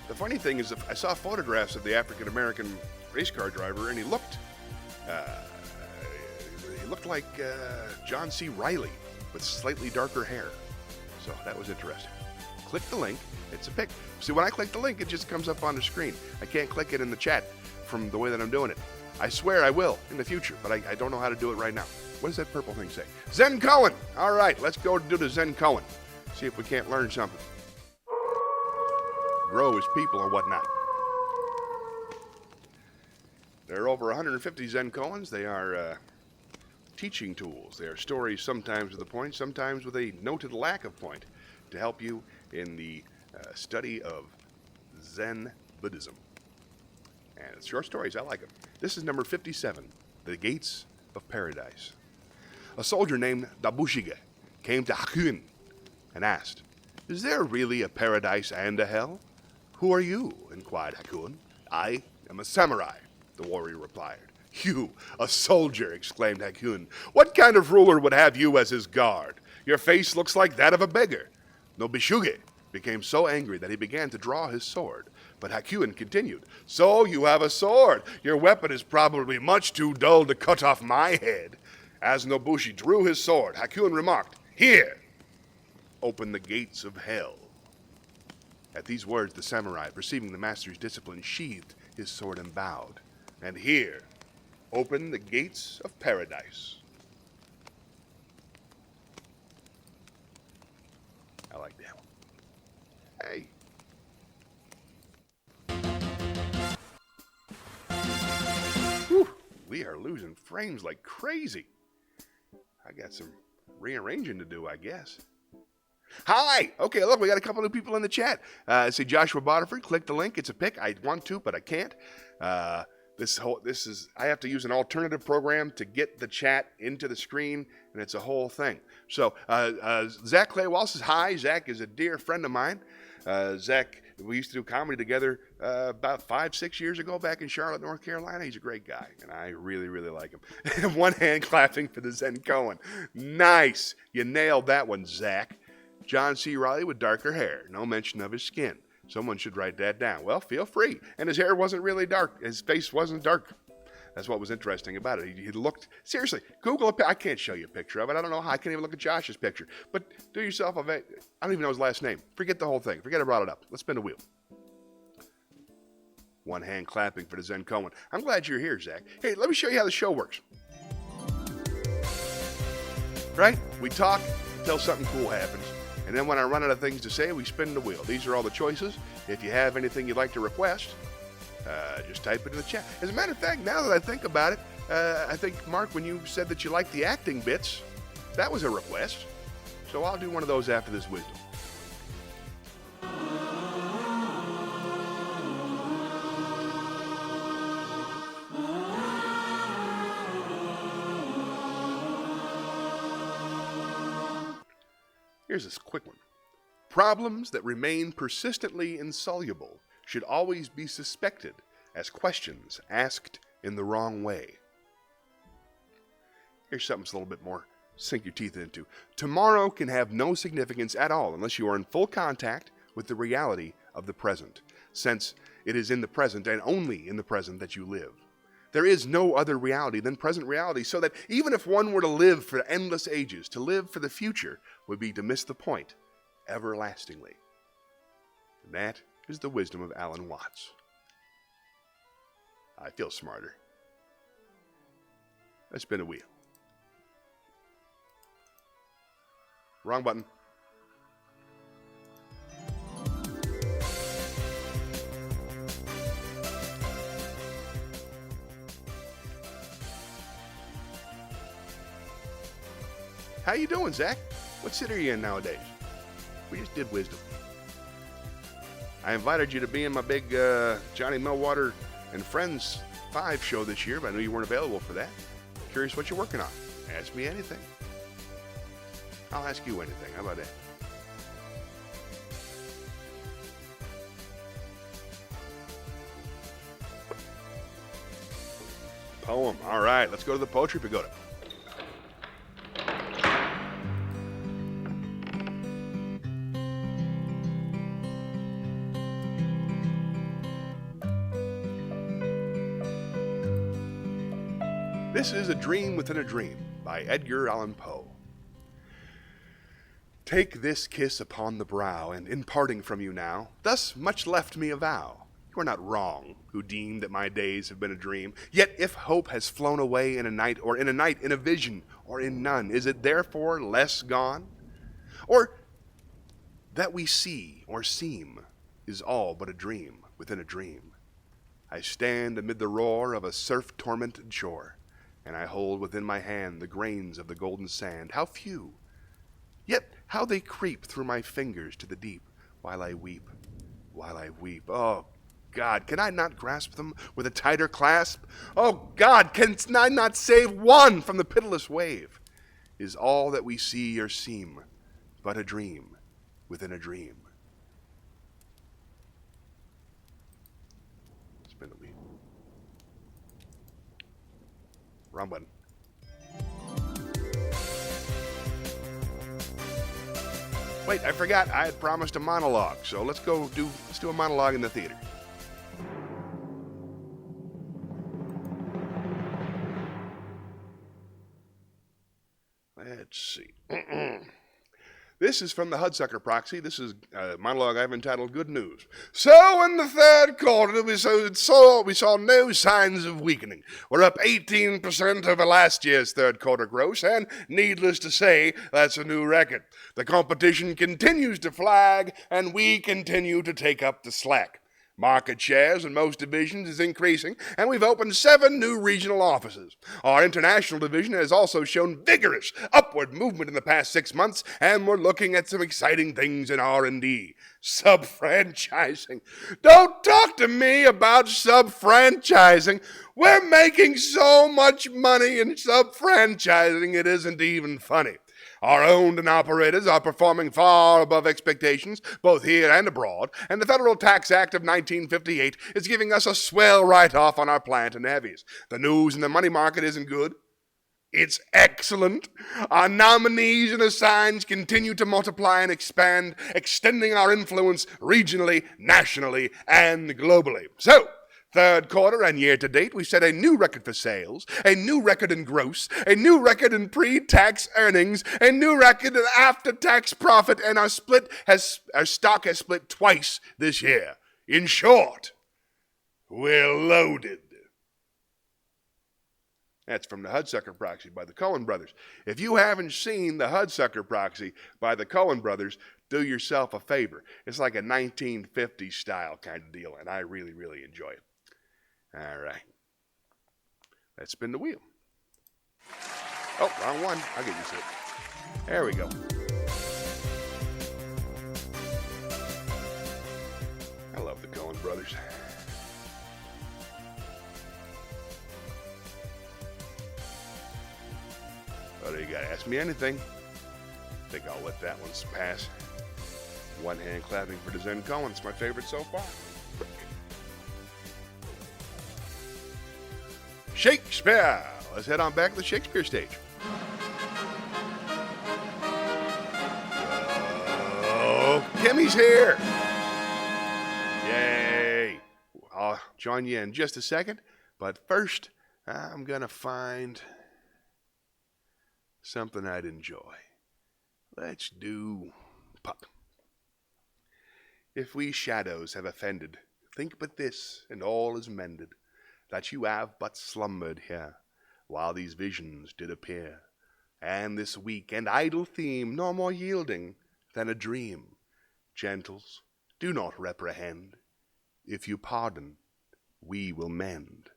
The funny thing is, I saw photographs of the African-American race car driver, and he looked like John C. Reilly with slightly darker hair. So that was interesting. Click the link. It's a pic. See, when I click the link, it just comes up on the screen. I can't click it in the chat from the way that I'm doing it. I swear I will in the future, but I don't know how to do it right now. What does that purple thing say? Zen Cohen. All right, let's go do the Zen Cohen. See if we can't learn something. Grow as people or whatnot. There are over 150 Zen koans. They are teaching tools. They are stories, sometimes with a point, sometimes with a noted lack of point, to help you in the study of Zen Buddhism. And it's short stories. I like them. This is number 57, The Gates of Paradise. A soldier named Dabushige came to Hakuin and asked, "Is there really a paradise and a hell?" "Who are you?" inquired Hakuin. "I am a samurai," the warrior replied. "You, a soldier," exclaimed Hakuin. "What kind of ruler would have you as his guard? Your face looks like that of a beggar." Nobishuge became so angry that he began to draw his sword. But Hakuin continued, "So you have a sword. Your weapon is probably much too dull to cut off my head." As Nobushi drew his sword, Hakuin remarked, "Here, open the gates of hell." At these words, the samurai, perceiving the master's discipline, sheathed his sword and bowed. "And here, open the gates of paradise." I like that one. Hey. Whew, we are losing frames like crazy. I got some rearranging to do, I guess. Hi. Okay, look, we got a couple new people in the chat. See Joshua Bodiford. Click the link. It's a pic. I want to, but I can't. I have to use an alternative program to get the chat into the screen, and it's a whole thing. So Zach Claywall says hi. Zach is a dear friend of mine. Zach, we used to do comedy together about 5-6 years ago back in Charlotte, North Carolina. He's a great guy, and I really, really like him. One hand clapping for the Zen Cohen. Nice. You nailed that one, Zach. John C. Riley with darker hair. No mention of his skin. Someone should write that down. Well, feel free. And his hair wasn't really dark. His face wasn't dark. That's what was interesting about it. He looked, seriously, Google it. I can't show you a picture of it. I don't know how. I can't even look at Josh's picture. But do yourself I don't even know his last name. Forget the whole thing. Forget I brought it up. Let's spin the wheel. One hand clapping for the Zen Cohen. I'm glad you're here, Zach. Hey, let me show you how the show works. Right? We talk until something cool happens. And then when I run out of things to say, we spin the wheel. These are all the choices. If you have anything you'd like to request, just type it in the chat. As a matter of fact, now that I think about it, I think, Mark, when you said that you liked the acting bits, that was a request. So I'll do one of those after this wisdom. Here's this quick one. Problems that remain persistently insoluble should always be suspected as questions asked in the wrong way. Here's something that's a little bit more sink your teeth into. Tomorrow can have no significance at all unless you are in full contact with the reality of the present, since it is in the present and only in the present that you live. There is no other reality than present reality, so that even if one were to live for endless ages, to live for the future would be to miss the point everlastingly. And that is the wisdom of Alan Watts. I feel smarter. Let's spin a wheel. Wrong button. How you doing, Zach? What city are you in nowadays? We just did wisdom. I invited you to be in my big Johnny Millwater and Friends 5 show this year, but I knew you weren't available for that. Curious what you're working on. Ask me anything. I'll ask you anything. How about that? Poem. All right, let's go to the Poetry Pagoda. This is A Dream Within a Dream by Edgar Allan Poe. Take this kiss upon the brow, and in parting from you now, thus much left me a vow. You are not wrong, who deem that my days have been a dream. Yet if hope has flown away in a night, or in a night in a vision, or in none, is it therefore less gone? Or that we see or seem is all but a dream within a dream. I stand amid the roar of a surf-tormented shore, and I hold within my hand the grains of the golden sand. How few! Yet how they creep through my fingers to the deep, while I weep, while I weep. Oh, God, can I not grasp them with a tighter clasp? Oh, God, can I not save one from the pitiless wave? Is all that we see or seem but a dream within a dream? Spin the wheel. Wrong button. Wait, I forgot. I had promised a monologue, so let's do a monologue in the theater. Let's see. This is from the Hudsucker Proxy. This is a monologue I've entitled Good News. So in the third quarter, we saw no signs of weakening. We're up 18% over last year's third quarter gross, and needless to say, that's a new record. The competition continues to flag, and we continue to take up the slack. Market shares in most divisions is increasing, and we've opened 7 new regional offices. Our international division has also shown vigorous upward movement in the past 6 months, and we're looking at some exciting things in R&D. Sub-franchising. Don't talk to me about sub-franchising. We're making so much money in sub-franchising, it isn't even funny. Our owned and operators are performing far above expectations, both here and abroad, and the Federal Tax Act of 1958 is giving us a swell write-off on our plant and heavies. The news in the money market isn't good. It's excellent. Our nominees and assigns continue to multiply and expand, extending our influence regionally, nationally, and globally. So, third quarter and year to date, we set a new record for sales, a new record in gross, a new record in pre-tax earnings, a new record in after-tax profit, and our stock has split twice this year. In short, we're loaded. That's from the Hudsucker Proxy by the Coen Brothers. If you haven't seen the Hudsucker Proxy by the Coen Brothers, do yourself a favor. It's like a 1950s style kind of deal, and I really, really enjoy it. All right. Let's spin the wheel. Oh, wrong one. I'll get used to it. There we go. I love the Coen Brothers. Oh, you gotta ask me anything. I think I'll let that one pass. One hand clapping for Zen Coen. It's my favorite so far. Shakespeare. Let's head on back to the Shakespeare stage. Oh, Kimmy's here. Yay. I'll join you in just a second. But first, I'm going to find something I'd enjoy. Let's do Puck. If we shadows have offended, think but this, and all is mended, that you have but slumbered here, while these visions did appear, and this weak and idle theme no more yielding than a dream. Gentles, do not reprehend. If you pardon, we will mend.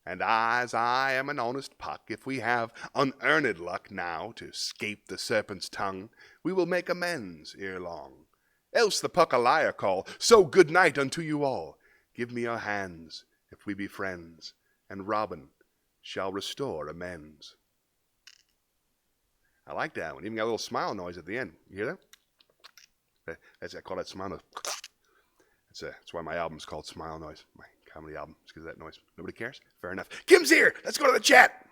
And as I am an honest Puck, if we have unearned luck now to scape the serpent's tongue, we will make amends ere long. Else the Puck a liar call, so good night unto you all. Give me your hands, if we be friends, and Robin shall restore amends. I like that one. Even got a little smile noise at the end. You hear that? I call that smile noise. That's why my album's called Smile Noise. My comedy album. It's because of that noise. Nobody cares? Fair enough. Kim's here. Let's go to the chat.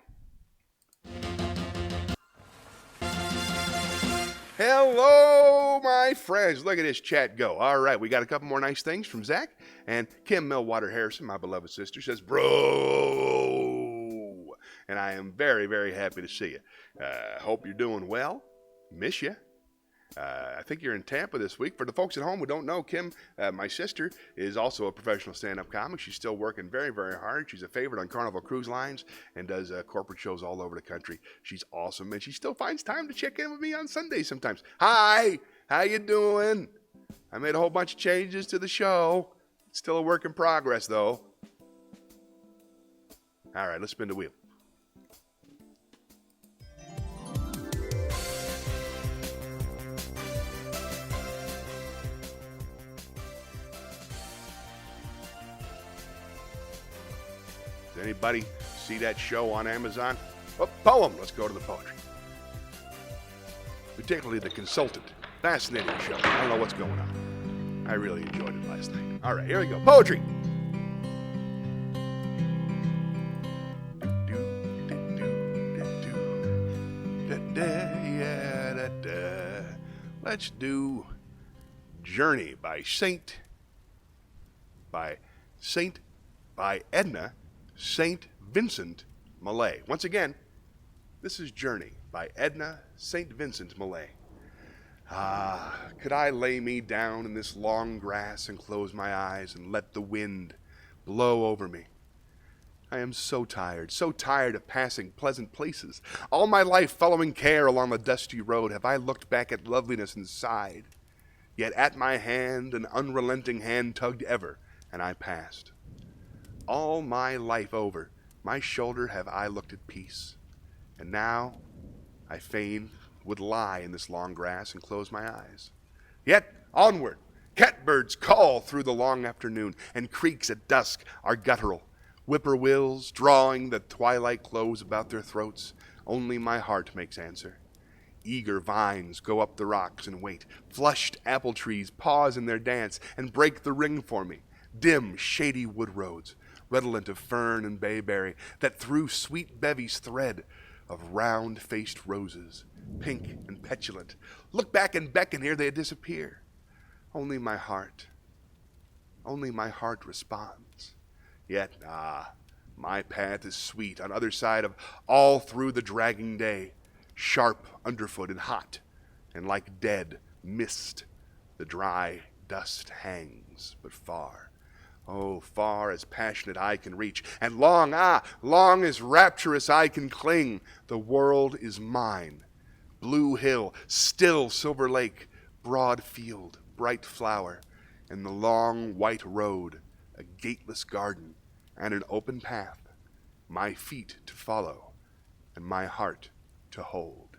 Hello, my friends. Look at this chat go. All right, we got a couple more nice things from Zach. And Kim Millwater Harrison, my beloved sister, says, bro. And I am very, very happy to see you. Hope you're doing well. Miss you. I think you're in Tampa this week. For the folks at home who don't know, Kim, my sister, is also a professional stand-up comic. She's still working very, very hard. She's a favorite on Carnival Cruise Lines and does corporate shows all over the country. She's awesome, and she still finds time to check in with me on Sundays sometimes. Hi, how you doing? I made a whole bunch of changes to the show. It's still a work in progress, though. All right, let's spin the wheel. Anybody see that show on Amazon? Oh, poem. Let's go to the poetry. Particularly The Consultant. Fascinating show. I don't know what's going on. I really enjoyed it last night. All right, here we go. Poetry. Let's do Journey by Edna St. Vincent Millay. Once again, this is Journey by Edna St. Vincent Millay. Could I lay me down in this long grass and close my eyes and let the wind blow over me? I am so tired of passing pleasant places. All my life following care along the dusty road have I looked back at loveliness and sighed. Yet at my hand an unrelenting hand tugged ever and I passed. All my life over, my shoulder have I looked at peace, and now I fain would lie in this long grass and close my eyes. Yet onward, catbirds call through the long afternoon, and creeks at dusk are guttural, whippoorwills drawing the twilight close about their throats. Only my heart makes answer. Eager vines go up the rocks and wait. Flushed apple trees pause in their dance and break the ring for me. Dim, shady wood roads, redolent of fern and bayberry, that through sweet bevies thread of round-faced roses, pink and petulant, look back and beckon ere they disappear. Only my heart responds. Yet, my path is sweet on other side of all through the dragging day, sharp underfoot and hot, and like dead mist, the dry dust hangs, but far, oh, far as passionate eye can reach, and long as rapturous eye can cling, the world is mine. Blue hill, still silver lake, broad field, bright flower, and the long white road, a gateless garden, and an open path, my feet to follow, and my heart to hold.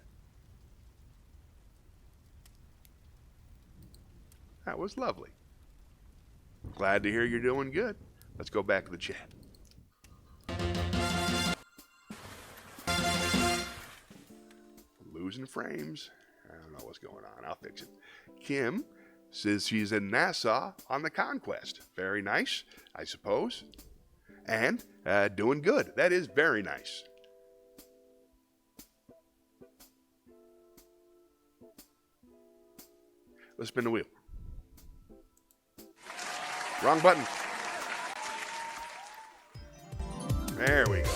That was lovely. Glad to hear you're doing good. Let's go back to the chat. Losing frames. I don't know what's going on. I'll fix it. Kim says she's in Nassau on the Conquest. Very nice, I suppose. And doing good. That is very nice. Let's spin the wheel. Wrong button. There we go.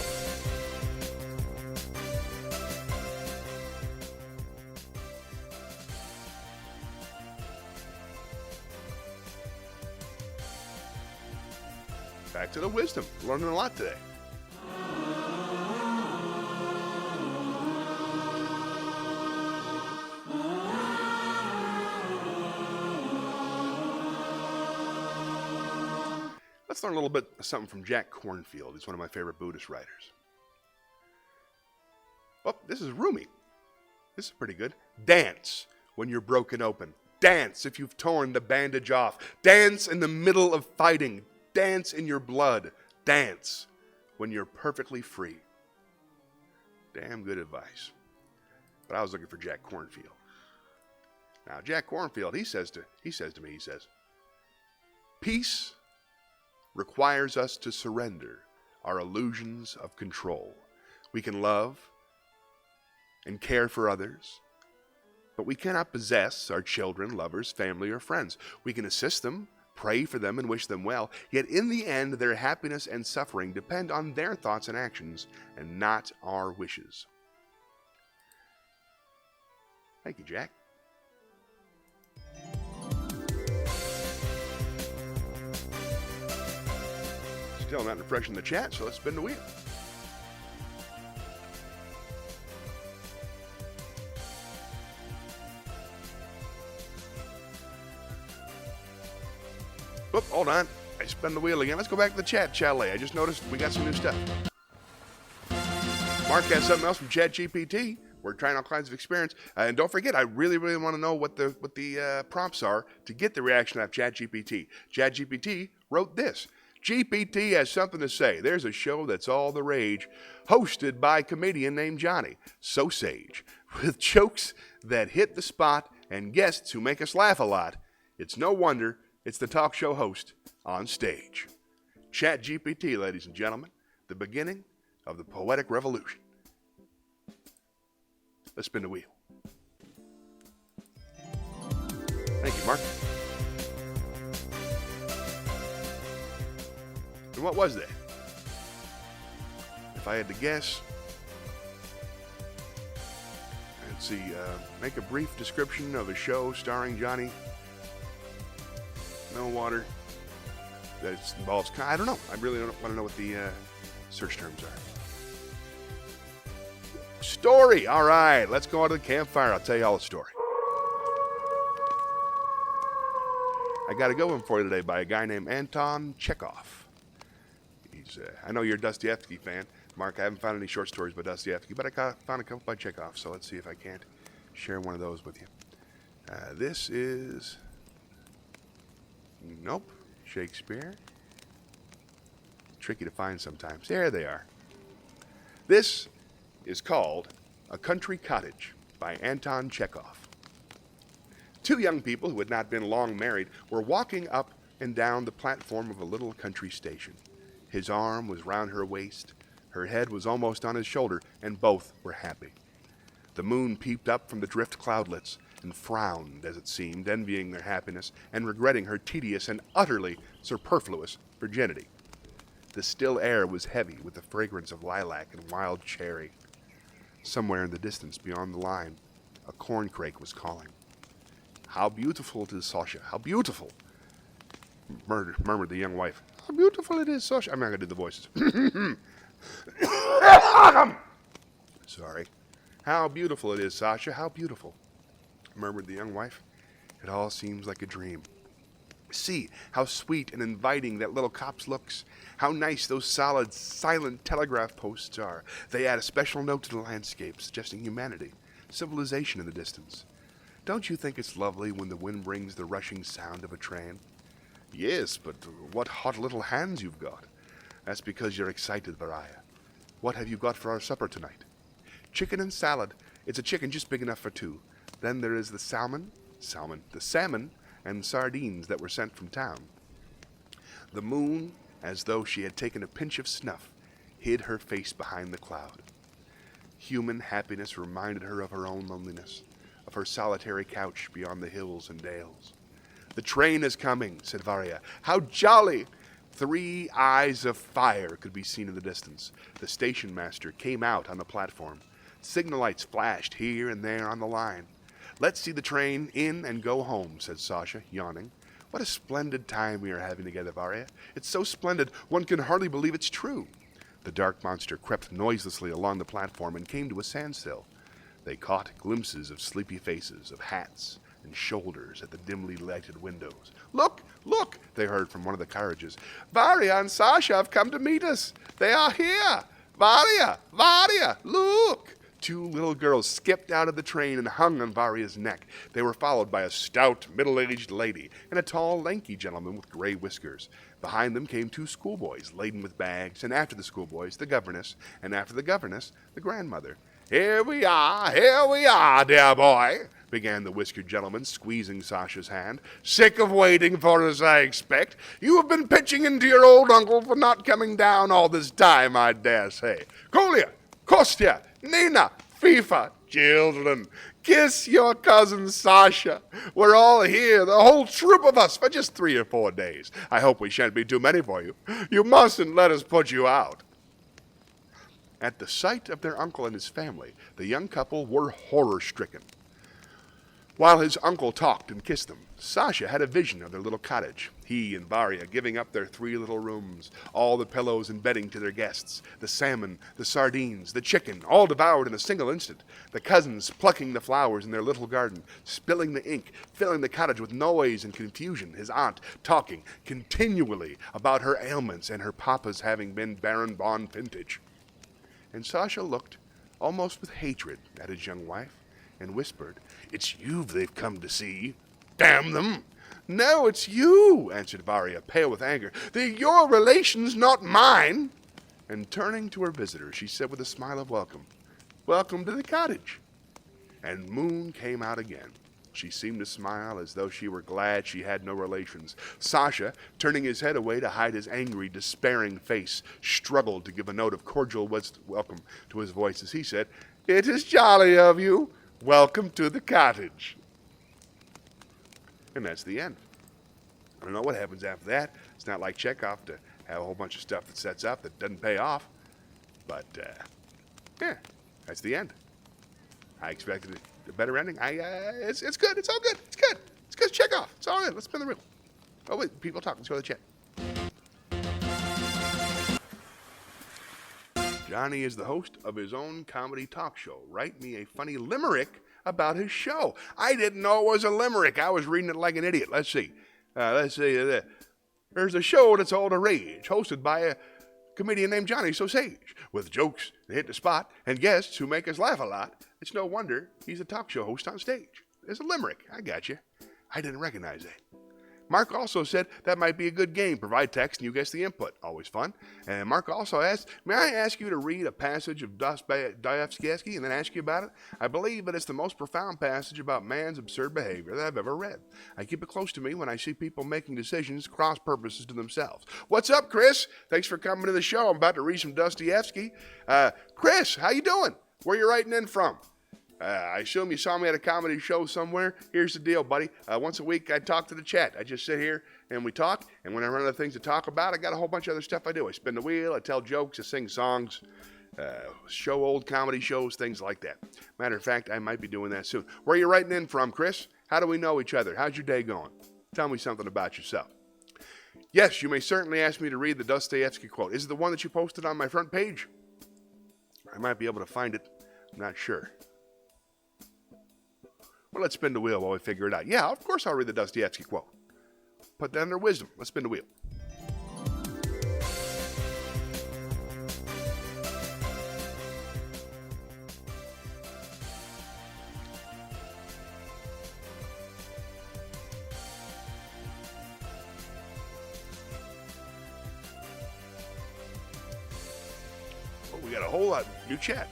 Back to the wisdom. Learning a lot today. Let's learn a little bit of something from Jack Kornfield. He's one of my favorite Buddhist writers. Oh, this is Rumi. This is pretty good. Dance when you're broken open. Dance if you've torn the bandage off. Dance in the middle of fighting. Dance in your blood. Dance when you're perfectly free. Damn good advice. But I was looking for Jack Kornfield. Now, Jack Kornfield, he says to me, peace requires us to surrender our illusions of control. We can love and care for others, but we cannot possess our children, lovers, family, or friends. We can assist them, pray for them, and wish them well, yet in the end, their happiness and suffering depend on their thoughts and actions, and not our wishes. Thank you, Jack. Still not refreshing the chat, so let's spin the wheel. Whoop, hold on. I spun the wheel again. Let's go back to the chat, Chalet. I just noticed we got some new stuff. Mark has something else from ChatGPT. We're trying all kinds of experience. And don't forget, I really, really want to know what the prompts are to get the reaction out of ChatGPT. ChatGPT wrote this. GPT has something to say. There's a show that's all the rage, hosted by a comedian named Johnny, so sage, with jokes that hit the spot and guests who make us laugh a lot. It's no wonder it's the talk show host on stage. ChatGPT, ladies and gentlemen, the beginning of the poetic revolution. Let's spin the wheel. Thank you, Mark. And what was that? If I had to guess, let's see, make a brief description of a show starring Johnny Millwater that involves, I don't know. I really don't want to know what the search terms are. Story. All right, let's go on to the campfire. I'll tell you all the story. I got a good one for you today by a guy named Anton Chekhov. I know you're a Dostoevsky fan. Mark, I haven't found any short stories by Dostoevsky, but I found a couple by Chekhov, so let's see if I can't share one of those with you. This is... Nope. Shakespeare. Tricky to find sometimes. There they are. This is called A Country Cottage by Anton Chekhov. Two young people who had not been long married were walking up and down the platform of a little country station. His arm was round her waist, her head was almost on his shoulder, and both were happy. The moon peeped up from the drift cloudlets and frowned, as it seemed, envying their happiness and regretting her tedious and utterly superfluous virginity. The still air was heavy with the fragrance of lilac and wild cherry. Somewhere in the distance beyond the line, a corncrake was calling. "How beautiful it is, Sasha, how beautiful," murmured the young wife. "How beautiful it is, Sasha." I'm not going to do the voices. Sorry. "How beautiful it is, Sasha, how beautiful," murmured the young wife. "It all seems like a dream. See how sweet and inviting that little copse looks. How nice those solid, silent telegraph posts are. They add a special note to the landscape, suggesting humanity, civilization in the distance. Don't you think it's lovely when the wind brings the rushing sound of a train?" "Yes, but what hot little hands you've got." "That's because you're excited, Varaya. What have you got for our supper tonight?" "Chicken and salad. It's a chicken just big enough for two. Then there is the salmon, and sardines that were sent from town." The moon, as though she had taken a pinch of snuff, hid her face behind the cloud. Human happiness reminded her of her own loneliness, of her solitary couch beyond the hills and dales. "The train is coming," said Varya. "How jolly!" 3 eyes of fire could be seen in the distance. The station master came out on the platform. Signal lights flashed here and there on the line. "Let's see the train in and go home," said Sasha, yawning. "What a splendid time we are having together, Varya. It's so splendid, one can hardly believe it's true." The dark monster crept noiselessly along the platform and came to a standstill. They caught glimpses of sleepy faces, of hats and shoulders at the dimly lighted windows. "Look, look," they heard from one of the carriages. "Varya and Sasha have come to meet us. They are here. Varya, Varya, look." 2 little girls skipped out of the train and hung on Varya's neck. They were followed by a stout, middle-aged lady and a tall, lanky gentleman with gray whiskers. Behind them came 2 schoolboys laden with bags, and after the schoolboys, the governess, and after the governess, the grandmother. Here we are, dear boy," began the whiskered gentleman, squeezing Sasha's hand. "Sick of waiting for us, I expect. You have been pitching into your old uncle for not coming down all this time, I dare say. Kolya, Kostya, Nina, Fifa, children, kiss your cousin Sasha. We're all here, the whole troop of us, for just 3 or 4 days. I hope we shan't be too many for you. You mustn't let us put you out." At the sight of their uncle and his family, the young couple were horror-stricken. While his uncle talked and kissed them, Sasha had a vision of their little cottage, he and Varya giving up their 3 little rooms, all the pillows and bedding to their guests, the salmon, the sardines, the chicken, all devoured in a single instant, the cousins plucking the flowers in their little garden, spilling the ink, filling the cottage with noise and confusion, his aunt talking continually about her ailments and her papa's having been Baron von Vintage. And Sasha looked, almost with hatred, at his young wife, and whispered, "It's you they've come to see. Damn them!" "No, it's you," answered Varya, pale with anger. "They're your relations, not mine." And turning to her visitor, she said with a smile of welcome, "Welcome to the cottage." And Moon came out again. She seemed to smile as though she were glad she had no relations. Sasha, turning his head away to hide his angry, despairing face, struggled to give a note of cordial welcome to his voice as he said, "It is jolly of you. Welcome to the cottage." And that's the end. I don't know what happens after that. It's not like Chekhov to have a whole bunch of stuff that sets up that doesn't pay off. But, yeah, that's the end. I expected a better ending. It's good. It's all good. It's good. It's good. Chekhov. It's all good. Let's spin the reel. Oh, wait. People talk. Let's go to the chat. Johnny is the host of his own comedy talk show. Write me a funny limerick about his show. I didn't know it was a limerick. I was reading it like an idiot. Let's see. Let's see. There's a show that's all the rage, hosted by a comedian named Johnny So Sage, with jokes that hit the spot and guests who make us laugh a lot. It's no wonder he's a talk show host on stage. There's a limerick. I got you. I didn't recognize that. Mark also said that might be a good game. Provide text and you guess the input. Always fun. And Mark also asked, may I ask you to read a passage of Dostoevsky and then ask you about it? I believe that it's the most profound passage about man's absurd behavior that I've ever read. I keep it close to me when I see people making decisions cross purposes to themselves. What's up, Chris? Thanks for coming to the show. I'm about to read some Dostoevsky. Chris, how you doing? Where you writing in from? I assume you saw me at a comedy show somewhere. Here's the deal, buddy. Once a week, I talk to the chat. I just sit here and we talk. And when I run out of things to talk about, I got a whole bunch of other stuff I do. I spin the wheel, I tell jokes, I sing songs, show old comedy shows, things like that. Matter of fact, I might be doing that soon. Where are you writing in from, Chris? How do we know each other? How's your day going? Tell me something about yourself. Yes, you may certainly ask me to read the Dostoevsky quote. Is it the one that you posted on my front page? I might be able to find it. I'm not sure. Well, let's spin the wheel while we figure it out. Yeah, of course I'll read the Dostoevsky quote. Put that under wisdom. Let's spin the wheel. Oh, we got a whole lot new chat.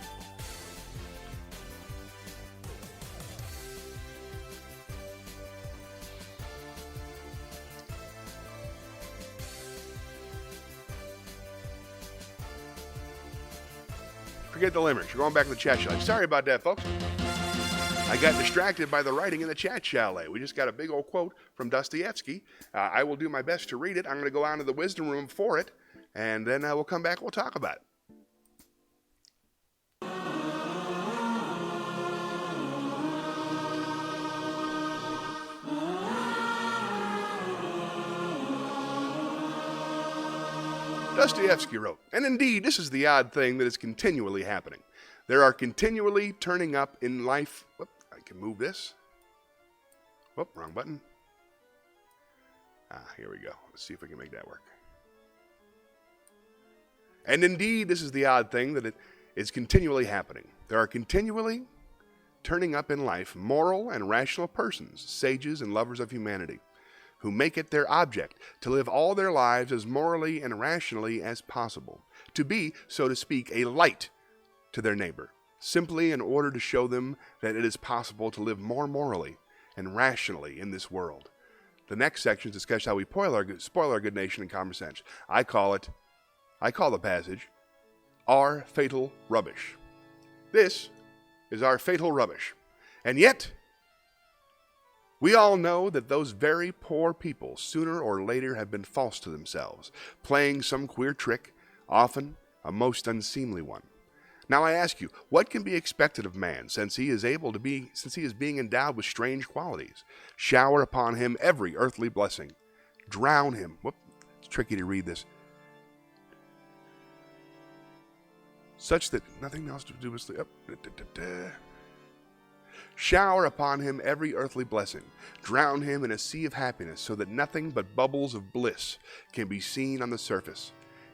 Forget the limericks. You're going back to the chat chalet. Sorry about that, folks. I got distracted by the writing in the chat chalet. We just got a big old quote from Dostoevsky. I will do my best to read it. I'm going to go out into the wisdom room for it, and then we'll come back. We'll talk about it. Dostoevsky wrote, and indeed, this is the odd thing that is continually happening. There are continually turning up in life. Whoop, I can move this. Whoop, wrong button. Here we go. Let's see if we can make that work. And indeed, this is the odd thing that it is continually happening. There are continually turning up in life moral and rational persons, sages and lovers of humanity, who make it their object to live all their lives as morally and rationally as possible, to be, so to speak, a light to their neighbor, simply in order to show them that it is possible to live more morally and rationally in this world. The next section discusses how we spoil our good nation in common sense. I call the passage, Our Fatal Rubbish. This is our fatal rubbish. And yet, we all know that those very poor people sooner or later have been false to themselves, playing some queer trick, often a most unseemly one. Now I ask you, what can be expected of man since he is being endowed with strange qualities? Shower upon him every earthly blessing. Drown him. Whoop, it's tricky to read this. Such that nothing else to do with sleep. Shower upon him every earthly blessing. Drown him in a sea of happiness so that nothing but bubbles of bliss can be seen on the surface.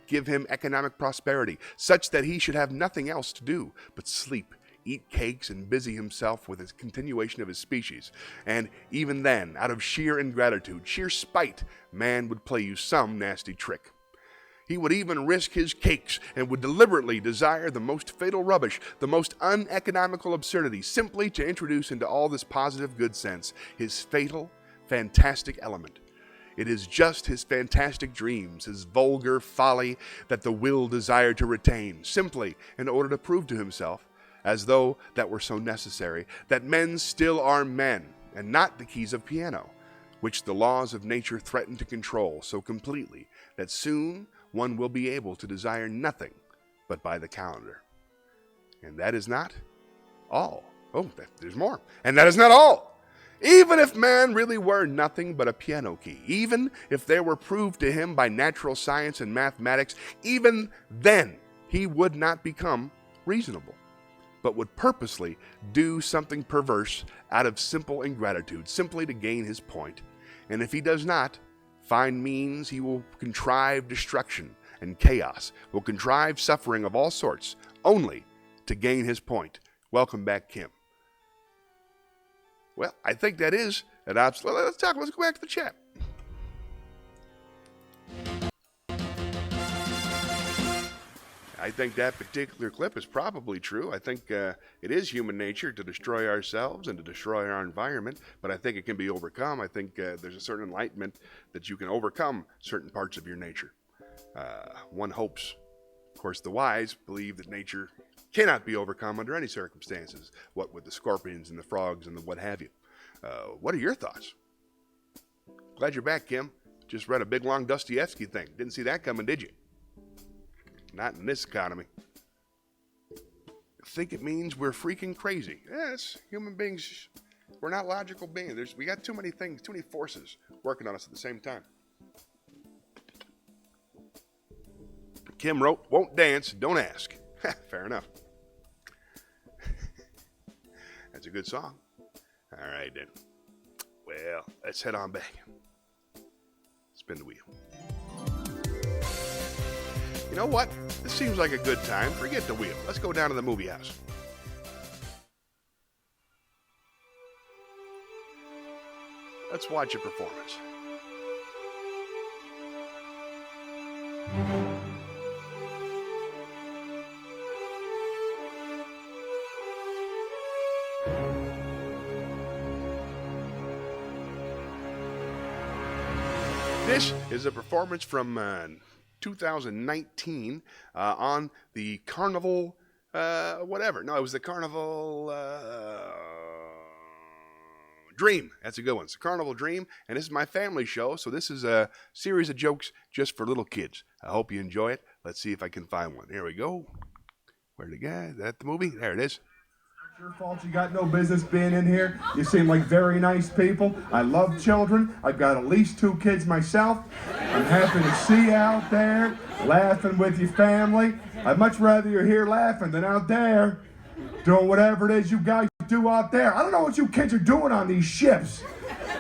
Give him economic prosperity such that he should have nothing else to do but sleep, eat cakes, and busy himself with his continuation of his species. And even then, out of sheer ingratitude, sheer spite, man would play you some nasty trick. He would even risk his cakes and would deliberately desire the most fatal rubbish, the most uneconomical absurdity, simply to introduce into all this positive good sense his fatal, fantastic element. It is just his fantastic dreams, his vulgar folly that the will desired to retain, simply in order to prove to himself, as though that were so necessary, that men still are men, and not the keys of piano, which the laws of nature threaten to control so completely that soon one will be able to desire nothing but by the calendar. And that is not all. Oh, there's more. And that is not all. Even if man really were nothing but a piano key, even if there were proved to him by natural science and mathematics, even then he would not become reasonable, but would purposely do something perverse out of simple ingratitude, simply to gain his point, And if he does not find means, he will contrive destruction and chaos, will contrive suffering of all sorts, only to gain his point. Welcome back, Kim. Well, I think that is an absolute. Let's go back to the chat. I think that particular clip is probably true. I think it is human nature to destroy ourselves and to destroy our environment, but I think it can be overcome. I think there's a certain enlightenment that you can overcome certain parts of your nature. One hopes. Of course, the wise believe that nature cannot be overcome under any circumstances, what with the scorpions and the frogs and the what have you. What are your thoughts? Glad you're back, Kim. Just read a big, long Dostoevsky thing. Didn't see that coming, did you? Not in this economy. I think it means we're freaking crazy. Yes, human beings, we're not logical beings. We got too many things, too many forces working on us at the same time. Kim wrote, won't dance, don't ask. Fair enough. That's a good song. All right, then. Well, let's head on back. Spin the wheel. You know what? This seems like a good time. Forget the wheel. Let's go down to the movie house. Let's watch a performance. This is a performance from 2019 on the Carnival, whatever. No, it was the Carnival Dream. That's a good one. It's the Carnival Dream, and this is my family show, so this is a series of jokes just for little kids. I hope you enjoy it. Let's see if I can find one. Here we go. Where'd it go? Is that the movie? There it is. It's your fault. You got no business being in here. You seem like very nice people. I love children. I've got at least 2 kids myself. I'm happy to see you out there laughing with your family. I'd much rather you're here laughing than out there doing whatever it is you guys do out there. I don't know what you kids are doing on these ships,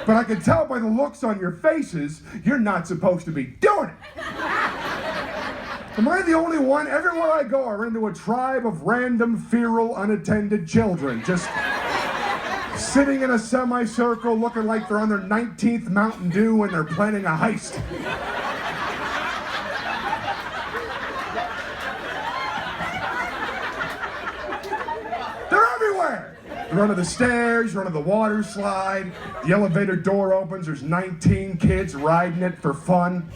but I can tell by the looks on your faces, you're not supposed to be doing it. Am I the only one? Everywhere I go, I run into a tribe of random, feral, unattended children, just sitting in a semicircle looking like they're on their 19th Mountain Dew and they're planning a heist. They're everywhere! You run to the stairs, you run to the water slide, the elevator door opens, there's 19 kids riding it for fun.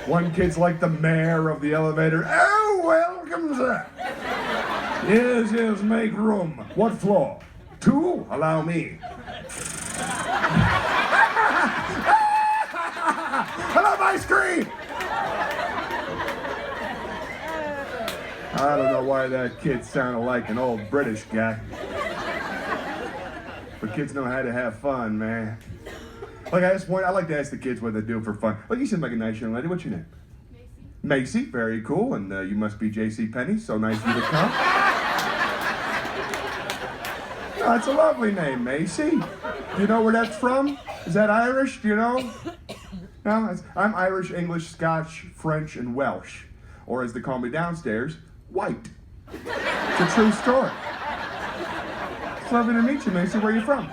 One kid's like the mayor of the elevator. Oh, welcome, sir. Yes, make room. What floor? 2? Allow me. I love ice cream! I don't know why that kid sounded like an old British guy. But kids know how to have fun, man. Like I like to ask the kids what they do for fun. Well, you seem like a nice young lady. What's your name? Macy. Macy, very cool. And you must be J.C. Penney. So nice of you to come. Oh, that's a lovely name, Macy. Do you know where that's from? Is that Irish? Do you know? No, I'm Irish, English, Scotch, French, and Welsh. Or as they call me downstairs, white. It's a true story. It's lovely to meet you, Macy. Where are you from?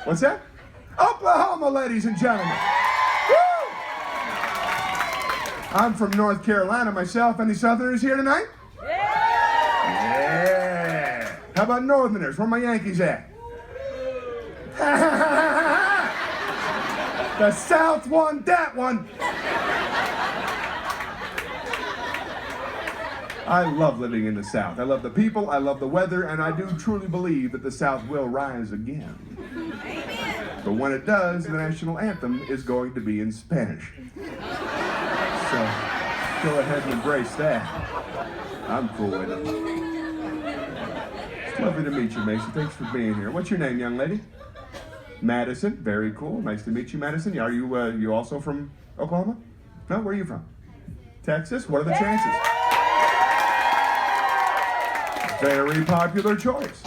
What's that? Oklahoma, ladies and gentlemen. Woo! I'm from North Carolina myself. Any Southerners here tonight? Yeah. How about Northerners? Where are my Yankees at? The South won that one. I love living in the South. I love the people, I love the weather, and I do truly believe that the South will rise again. But when it does, the national anthem is going to be in Spanish. So, go ahead and embrace that. I'm cool with it. It's lovely to meet you, Mason. Thanks for being here. What's your name, young lady? Madison. Very cool. Nice to meet you, Madison. Are you also from Oklahoma? No? Where are you from? Texas? What are the chances? Very popular choice.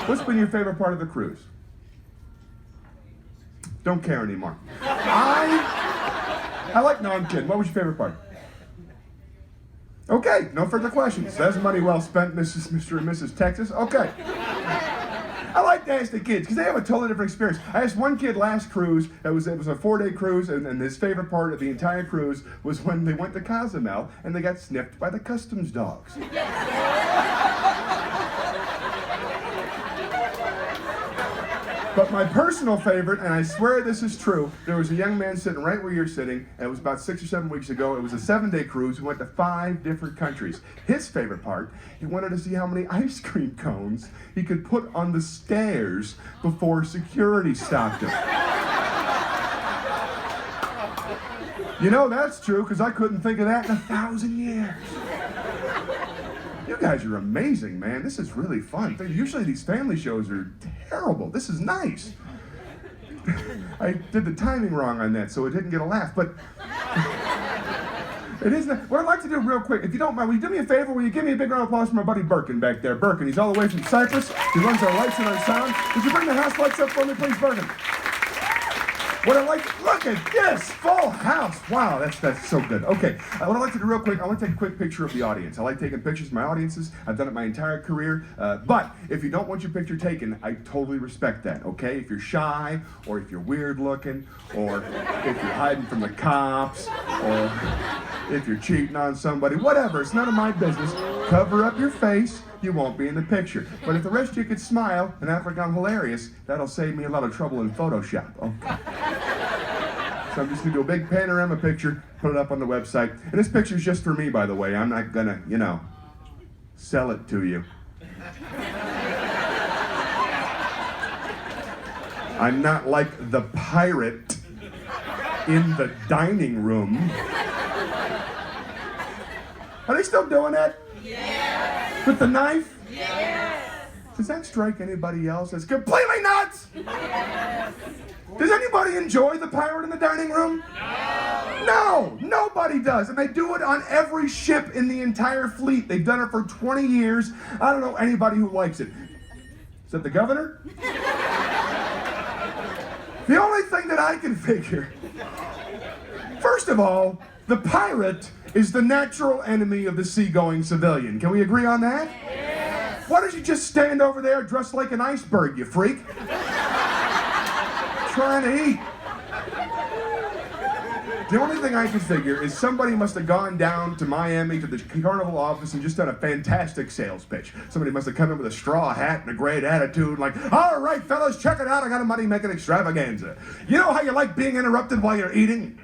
What's been your favorite part of the cruise? Don't care anymore. I like, no, I'm kidding. What was your favorite part? Okay, no further questions. That's money well spent, Mr. and Mrs. Texas. Okay. I like to ask the kids because they have a totally different experience. I asked one kid last cruise, it was a 4-day cruise, and his favorite part of the entire cruise was when they went to Cozumel and they got sniffed by the customs dogs. But my personal favorite, and I swear this is true, there was a young man sitting right where you're sitting, and it was about 6 or 7 weeks ago. It was a 7-day cruise. We went to 5 different countries. His favorite part, he wanted to see how many ice cream cones he could put on the stairs before security stopped him. You know, that's true, because I couldn't think of that in 1,000 years. You guys are amazing, man. This is really fun. Usually these family shows are terrible. This is nice. I did the timing wrong on that, so it didn't get a laugh, but it is not. What I'd like to do real quick, if you don't mind, will you do me a favor? Will you give me a big round of applause for my buddy Birkin back there? Birkin, he's all the way from Cyprus. He runs our lights and our sound. Would you bring the house lights up for me, please, Birkin? What I like, look at this, full house. Wow, that's so good. Okay, what I'd like to do real quick, I want to take a quick picture of the audience. I like taking pictures of my audiences. I've done it my entire career. But if you don't want your picture taken, I totally respect that, okay? If you're shy, or if you're weird looking, or if you're hiding from the cops, or if you're cheating on somebody, whatever, it's none of my business. Cover up your face. You won't be in the picture. But if the rest of you could smile and act like I'm hilarious, that'll save me a lot of trouble in Photoshop. Okay. So I'm just going to do a big panorama picture, put it up on the website. And this picture's just for me, by the way. I'm not going to, sell it to you. I'm not like the pirate in the dining room. Are they still doing that? Yes. With the knife? Yes. Does that strike anybody else as completely nuts? Yes. Does anybody enjoy the pirate in the dining room? No, nobody does. And they do it on every ship in the entire fleet. They've done it for 20 years. I don't know anybody who likes it. Is that the governor? The only thing that I can figure, first of all, the pirate is the natural enemy of the seagoing civilian. Can we agree on that? Yes. Why don't you just stand over there dressed like an iceberg, you freak? Trying to eat. The only thing I can figure is somebody must have gone down to Miami to the Carnival office and just done a fantastic sales pitch. Somebody must have come in with a straw hat and a great attitude like, all right, fellas, check it out. I got a money-making extravaganza. You know how you like being interrupted while you're eating?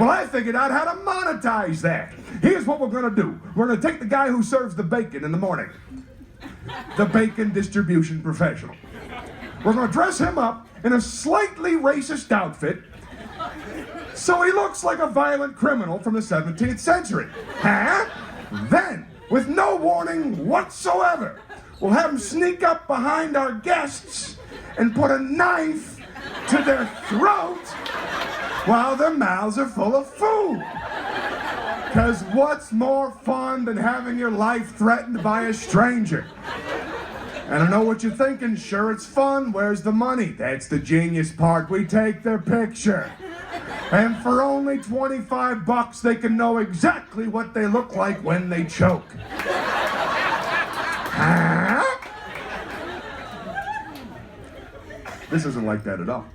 Well, I figured out how to monetize that. Here's what we're going to do. We're going to take the guy who serves the bacon in the morning, the bacon distribution professional. We're going to dress him up in a slightly racist outfit so he looks like a violent criminal from the 17th century. Huh? Then, with no warning whatsoever, we'll have him sneak up behind our guests and put a knife to their throat while their mouths are full of food. Because what's more fun than having your life threatened by a stranger? And I know what you're thinking. Sure, it's fun. Where's the money? That's the genius part. We take their picture. And for only $25, they can know exactly what they look like when they choke. Huh? This isn't like that at all.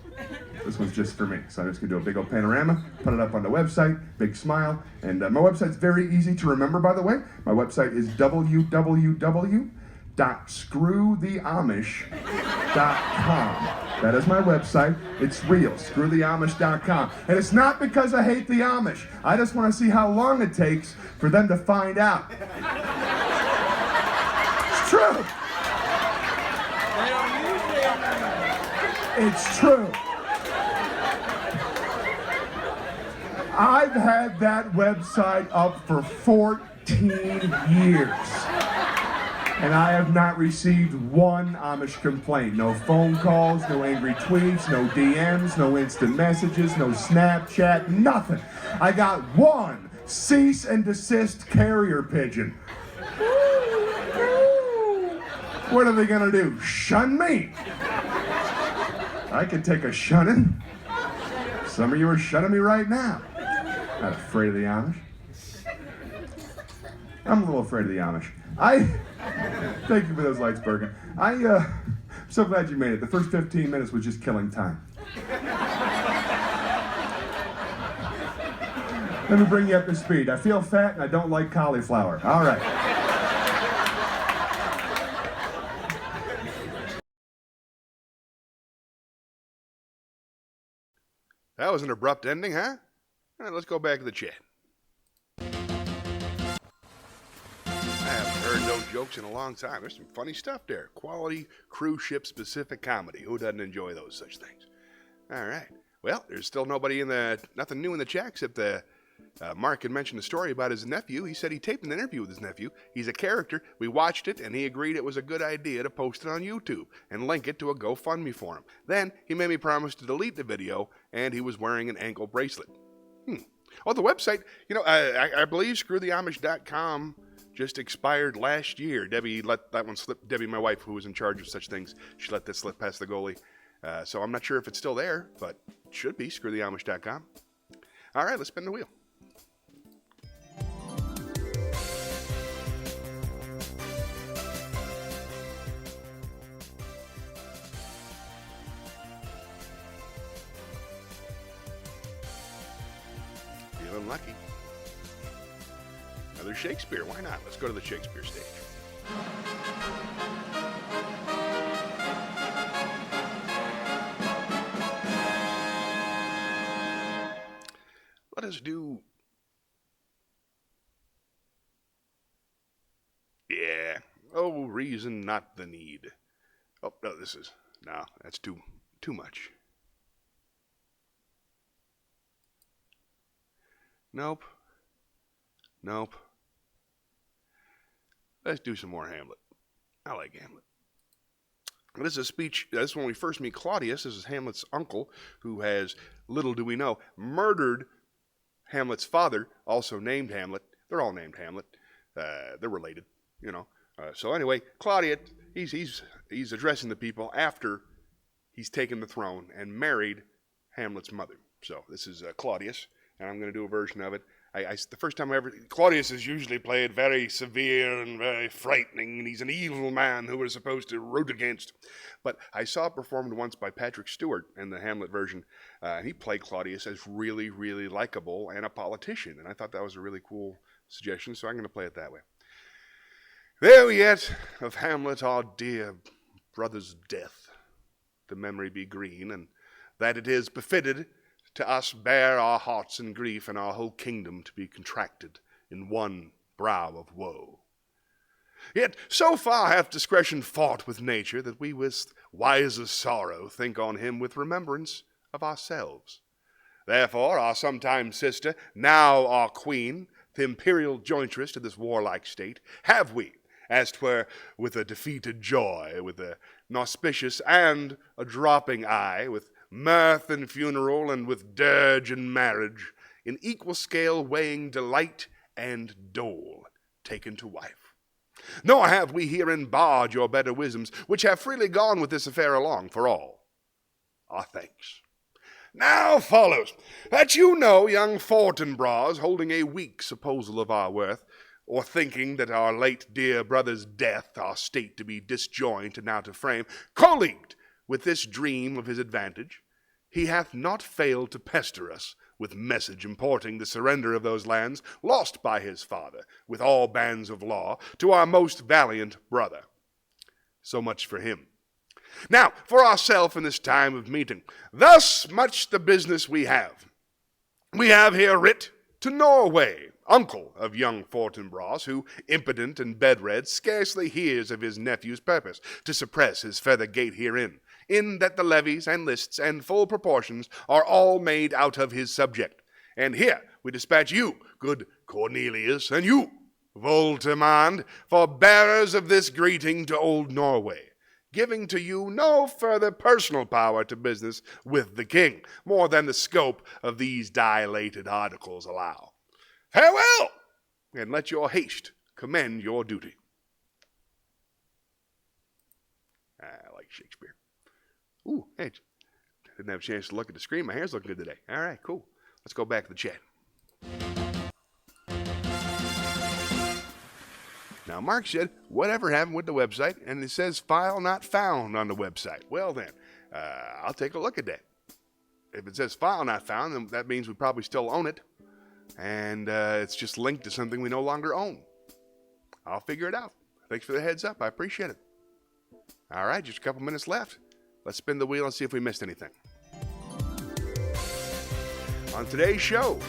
This one's just for me. So I'm just going to do a big old panorama, put it up on the website, big smile. And my website's very easy to remember, by the way. My website is www.screwtheamish.com. That is my website. It's real, screwtheamish.com. And it's not because I hate the Amish. I just want to see how long it takes for them to find out. It's true. It's true. I've had that website up for 14 years. And I have not received one Amish complaint. No phone calls, no angry tweets, no DMs, no instant messages, no Snapchat, nothing. I got one cease and desist carrier pigeon. What are they gonna do? Shun me? I can take a shunning. Some of you are shunning me right now. Not afraid of the Amish. I'm a little afraid of the Amish. Thank you for those lights, Bergen. I'm so glad you made it. The first 15 minutes was just killing time. Let me bring you up to speed. I feel fat and I don't like cauliflower. All right. That was an abrupt ending, huh? All right, let's go back to the chat. I haven't heard those jokes in a long time. There's some funny stuff there. Quality cruise ship specific comedy. Who doesn't enjoy those such things? All right. Well, there's still nothing new in the chat except Mark had mentioned a story about his nephew. He said he taped an interview with his nephew. He's a character. We watched it, and he agreed it was a good idea to post it on YouTube and link it to a GoFundMe for him. Then he made me promise to delete the video, and he was wearing an ankle bracelet. Oh, the website, I believe screwtheamish.com just expired last year. Debbie let that one slip. Debbie, my wife, who was in charge of such things, she let this slip past the goalie. So I'm not sure if it's still there, but it should be screwtheamish.com. All right, let's spin the wheel. Feeling lucky. Another Shakespeare. Why not? Let's go to the Shakespeare stage. Let us do... Yeah. Oh, reason, not the need. Oh, no, no, that's too much. Nope. Let's do some more Hamlet. I like Hamlet. This is a speech, this is when we first meet Claudius. This is Hamlet's uncle, who has, little do we know, murdered Hamlet's father, also named Hamlet. They're all named Hamlet. They're related, So anyway, Claudius, he's addressing the people after he's taken the throne and married Hamlet's mother. So this is Claudius, and I'm going to do a version of it. The first time Claudius is usually played very severe and very frightening, and he's an evil man who we're supposed to root against. But I saw it performed once by Patrick Stewart in the Hamlet version, and he played Claudius as really, really likable and a politician, and I thought that was a really cool suggestion, so I'm going to play it that way. There yet of Hamlet, our dear brother's death, the memory be green, and that it is befitted to us bear our hearts in grief and our whole kingdom to be contracted in one brow of woe. Yet so far hath discretion fought with nature that we with wiser sorrow think on him with remembrance of ourselves. Therefore our sometime sister, now our queen, the imperial jointress to this warlike state, have we, as 'twere with a defeated joy, with an auspicious and a dropping eye, with mirth and funeral, and with dirge and marriage, in equal scale weighing delight and dole, taken to wife. Nor have we herein barred your better wisdoms, which have freely gone with this affair along, for all our thanks. Now follows, that you know young Fortinbras, holding a weak supposal of our worth, or thinking that our late dear brother's death, our state to be disjoint and now to frame, colleagued with this dream of his advantage, he hath not failed to pester us with message importing the surrender of those lands lost by his father, with all bands of law, to our most valiant brother. So much for him. Now, for ourself in this time of meeting, thus much the business we have. We have here writ to Norway, uncle of young Fortinbras, who, impotent and bedred, scarcely hears of his nephew's purpose to suppress his feather gate herein, in that the levies and lists and full proportions are all made out of his subject. And here we dispatch you, good Cornelius, and you, Voltimand, for bearers of this greeting to old Norway, giving to you no further personal power to business with the king, more than the scope of these dilated articles allow. Farewell, and let your haste commend your duty. Shakespeare. Ooh, hey, didn't have a chance to look at the screen. My hair's looking good today. All right, cool. Let's go back to the chat. Now, Mark said, whatever happened with the website? And it says file not found on the website. Well, then, I'll take a look at that. If it says file not found, then that means we probably still own it. And it's just linked to something we no longer own. I'll figure it out. Thanks for the heads up. I appreciate it. All right, just a couple minutes left. Let's spin the wheel and see if we missed anything. On today's show,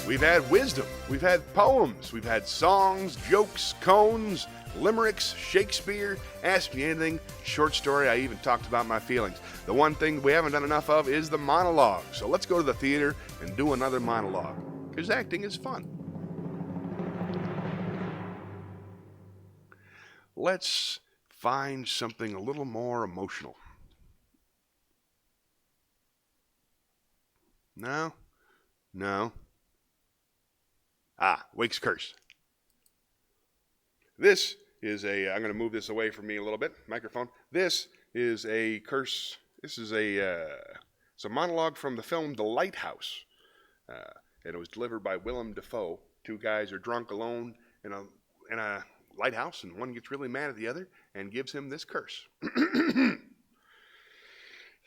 we've had wisdom, we've had poems, we've had songs, jokes, cones, limericks, Shakespeare, Ask Me Anything, short story. I even talked about my feelings. The one thing we haven't done enough of is the monologue. So let's go to the theater and do another monologue, because acting is fun. Let's find something a little more emotional. No. Wake's curse. This is I'm going to move this away from me a little bit, microphone. This is a curse. This is it's a monologue from the film The Lighthouse. And it was delivered by Willem Dafoe. Two guys are drunk alone in a lighthouse, and one gets really mad at the other and gives him this curse.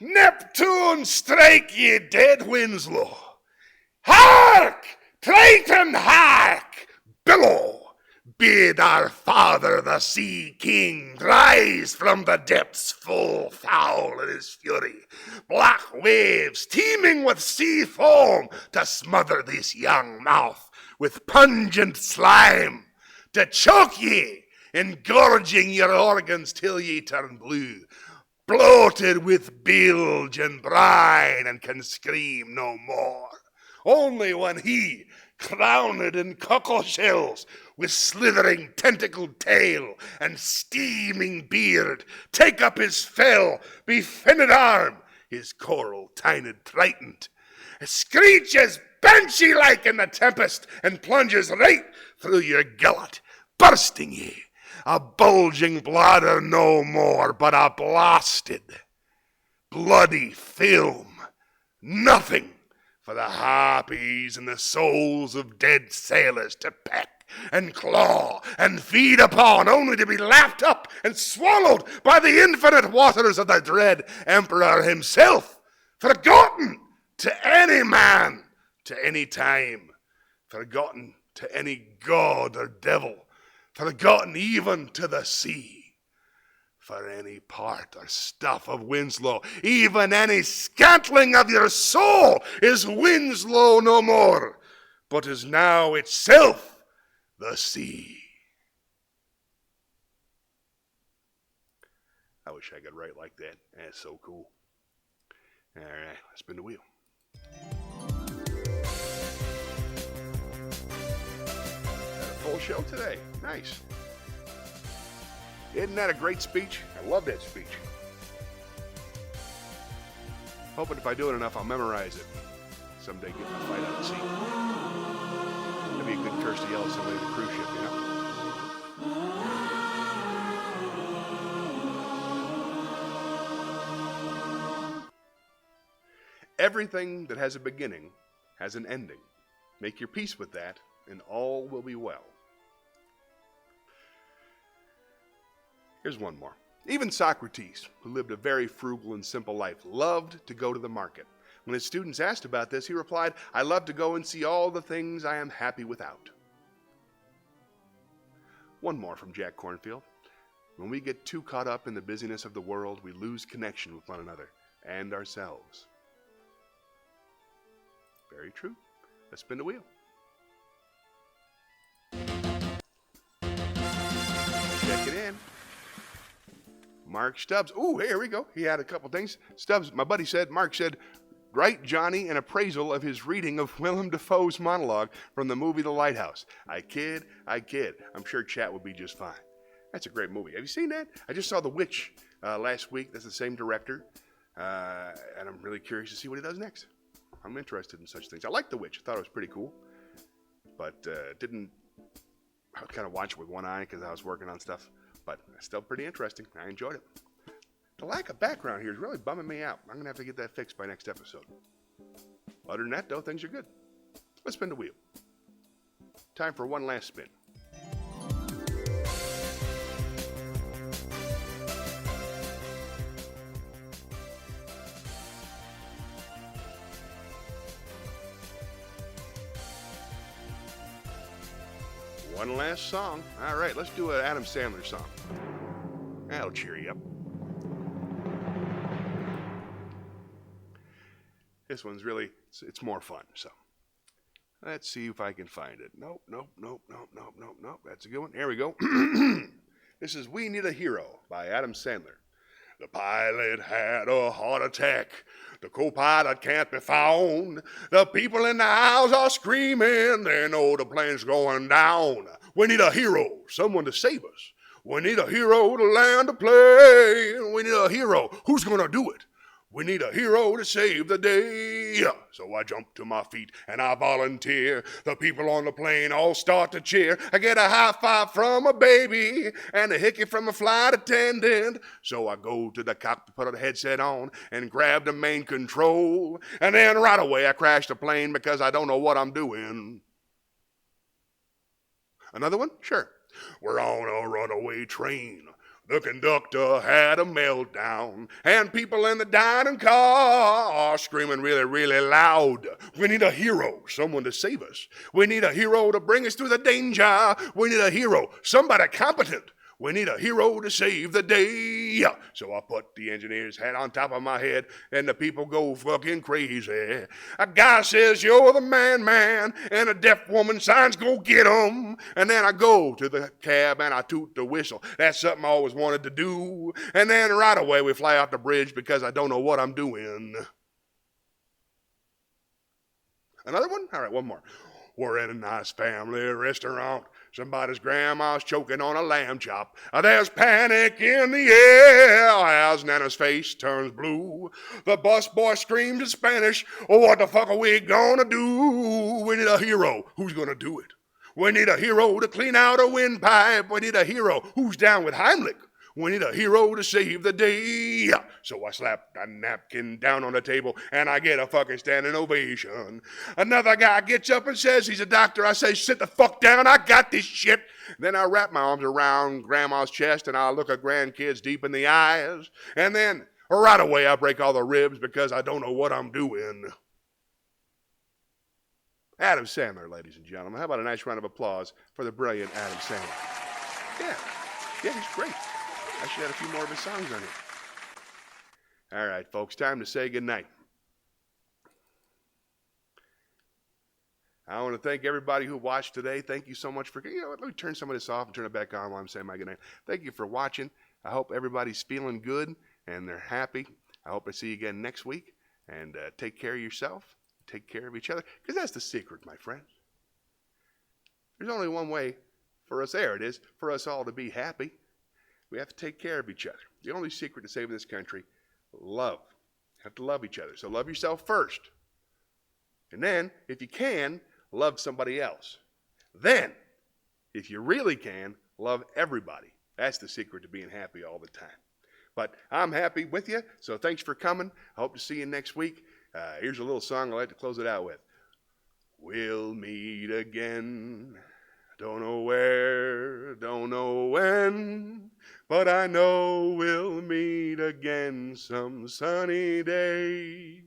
Neptune, strike ye dead Winslow! Hark! Triton, hark! Billow! Bid our father, the sea king, rise from the depths full foul in his fury. Black waves teeming with sea foam to smother this young mouth with pungent slime, to choke ye, engorging your organs till ye turn blue, bloated with bilge and brine, and can scream no more. Only when he, crowned in cockle shells, with slithering tentacled tail and steaming beard, take up his fell, befinned arm, his coral tined trident, screeches banshee-like in the tempest, and plunges right through your gullet, bursting ye, a bulging bladder no more, but a blasted, bloody film, nothing for the harpies and the souls of dead sailors to peck and claw and feed upon, only to be lapped up and swallowed by the infinite waters of the dread emperor himself, forgotten to any man, to any time, forgotten to any god or devil, forgotten even to the sea. For any part or stuff of Winslow, even any scantling of your soul, is Winslow no more, but is now itself the sea. I wish I could write like that. That's so cool. All right, let's spin the wheel. Had a full show today. Nice. Isn't that a great speech? I love that speech. Hoping if I do it enough, I'll memorize it. Someday get my fight out at sea. That'd be a good curse to yell at somebody on a cruise ship, you know? Everything that has a beginning has an ending. Make your peace with that, and all will be well. Here's one more. Even Socrates, who lived a very frugal and simple life, loved to go to the market. When his students asked about this, he replied, "I love to go and see all the things I am happy without." One more from Jack Cornfield. When we get too caught up in the busyness of the world, we lose connection with one another and ourselves. Very true. Let's spin the wheel. Check it in. Mark Stubbs. Ooh, here we go. He had a couple things. Stubbs, my buddy said, Mark said, write Johnny an appraisal of his reading of Willem Dafoe's monologue from the movie The Lighthouse. I kid. I'm sure chat would be just fine. That's a great movie. Have you seen that? I just saw The Witch last week. That's the same director. And I'm really curious to see what he does next. I'm interested in such things. I like The Witch. I thought it was pretty cool. But I kind of watched it with one eye because I was working on stuff. But still pretty interesting. I enjoyed it. The lack of background here is really bumming me out. I'm going to have to get that fixed by next episode. Other than that, though, things are good. Let's spin the wheel. Time for one last spin. One last song. All right, let's do an Adam Sandler song. That'll cheer you up. This one's really, it's more fun, so. Let's see if I can find it. Nope. That's a good one. Here we go. This is We Need a Hero by Adam Sandler. The pilot had a heart attack. The co-pilot can't be found. The people in the house are screaming. They know the plane's going down. We need a hero, someone to save us. We need a hero to land the plane. We need a hero. Who's going to do it? We need a hero to save the day. So I jump to my feet and I volunteer. The people on the plane all start to cheer. I get a high five from a baby and a hickey from a flight attendant. So I go to the cockpit, put a headset on and grab the main control. And then right away I crash the plane because I don't know what I'm doing. Another one? Sure. We're on a runaway train. The conductor had a meltdown, and people in the dining car are screaming really, really loud. We need a hero, someone to save us. We need a hero to bring us through the danger. We need a hero, somebody competent. We need a hero to save the day. So I put the engineer's hat on top of my head, and the people go fucking crazy. A guy says, you're the man, and a deaf woman signs, go get him. And then I go to the cab, and I toot the whistle. That's something I always wanted to do. And then right away, we fly out the bridge because I don't know what I'm doing. Another one? All right, one more. We're in a nice family restaurant. Somebody's grandma's choking on a lamb chop. There's panic in the air as Nana's face turns blue. The busboy screams in Spanish, oh, what the fuck are we gonna do? We need a hero. Who's gonna do it? We need a hero to clean out a windpipe. We need a hero who's down with Heimlich. We need a hero to save the day. So I slap a napkin down on the table and I get a fucking standing ovation. Another guy gets up and says he's a doctor. I say, sit the fuck down, I got this shit. Then I wrap my arms around grandma's chest and I look at grandkids deep in the eyes. And then right away I break all the ribs because I don't know what I'm doing. Adam Sandler, ladies and gentlemen. How about a nice round of applause for the brilliant Adam Sandler? Yeah, he's great. I should have a few more of his songs on here. All right, folks, time to say goodnight. I want to thank everybody who watched today. Thank you so much for, let me turn some of this off and turn it back on while I'm saying my goodnight. Thank you for watching. I hope everybody's feeling good and they're happy. I hope I see you again next week. And take care of yourself. Take care of each other. Because that's the secret, my friends. There's only one way for us, there it is, for us all to be happy. We have to take care of each other. The only secret to saving this country, love. You have to love each other. So love yourself first. And then, if you can, love somebody else. Then, if you really can, love everybody. That's the secret to being happy all the time. But I'm happy with you, so thanks for coming. I hope to see you next week. Here's a little song I'd like to close it out with. We'll meet again. Don't know where, don't know when, but I know we'll meet again some sunny day.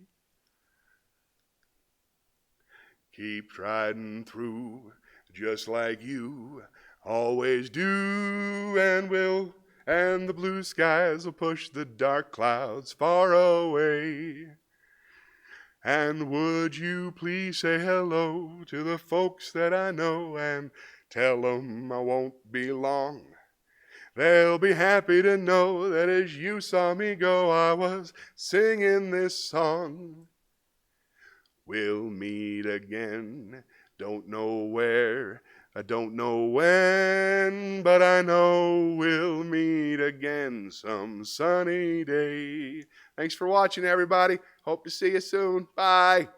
Keep striding through just like you always do, and the blue skies will push the dark clouds far away. And would you please say hello to the folks that I know and tell them I won't be long. They'll be happy to know that as you saw me go, I was singing this song. We'll meet again, don't know where, I don't know when, but I know we'll meet again some sunny day. Thanks for watching, everybody. Hope to see you soon. Bye.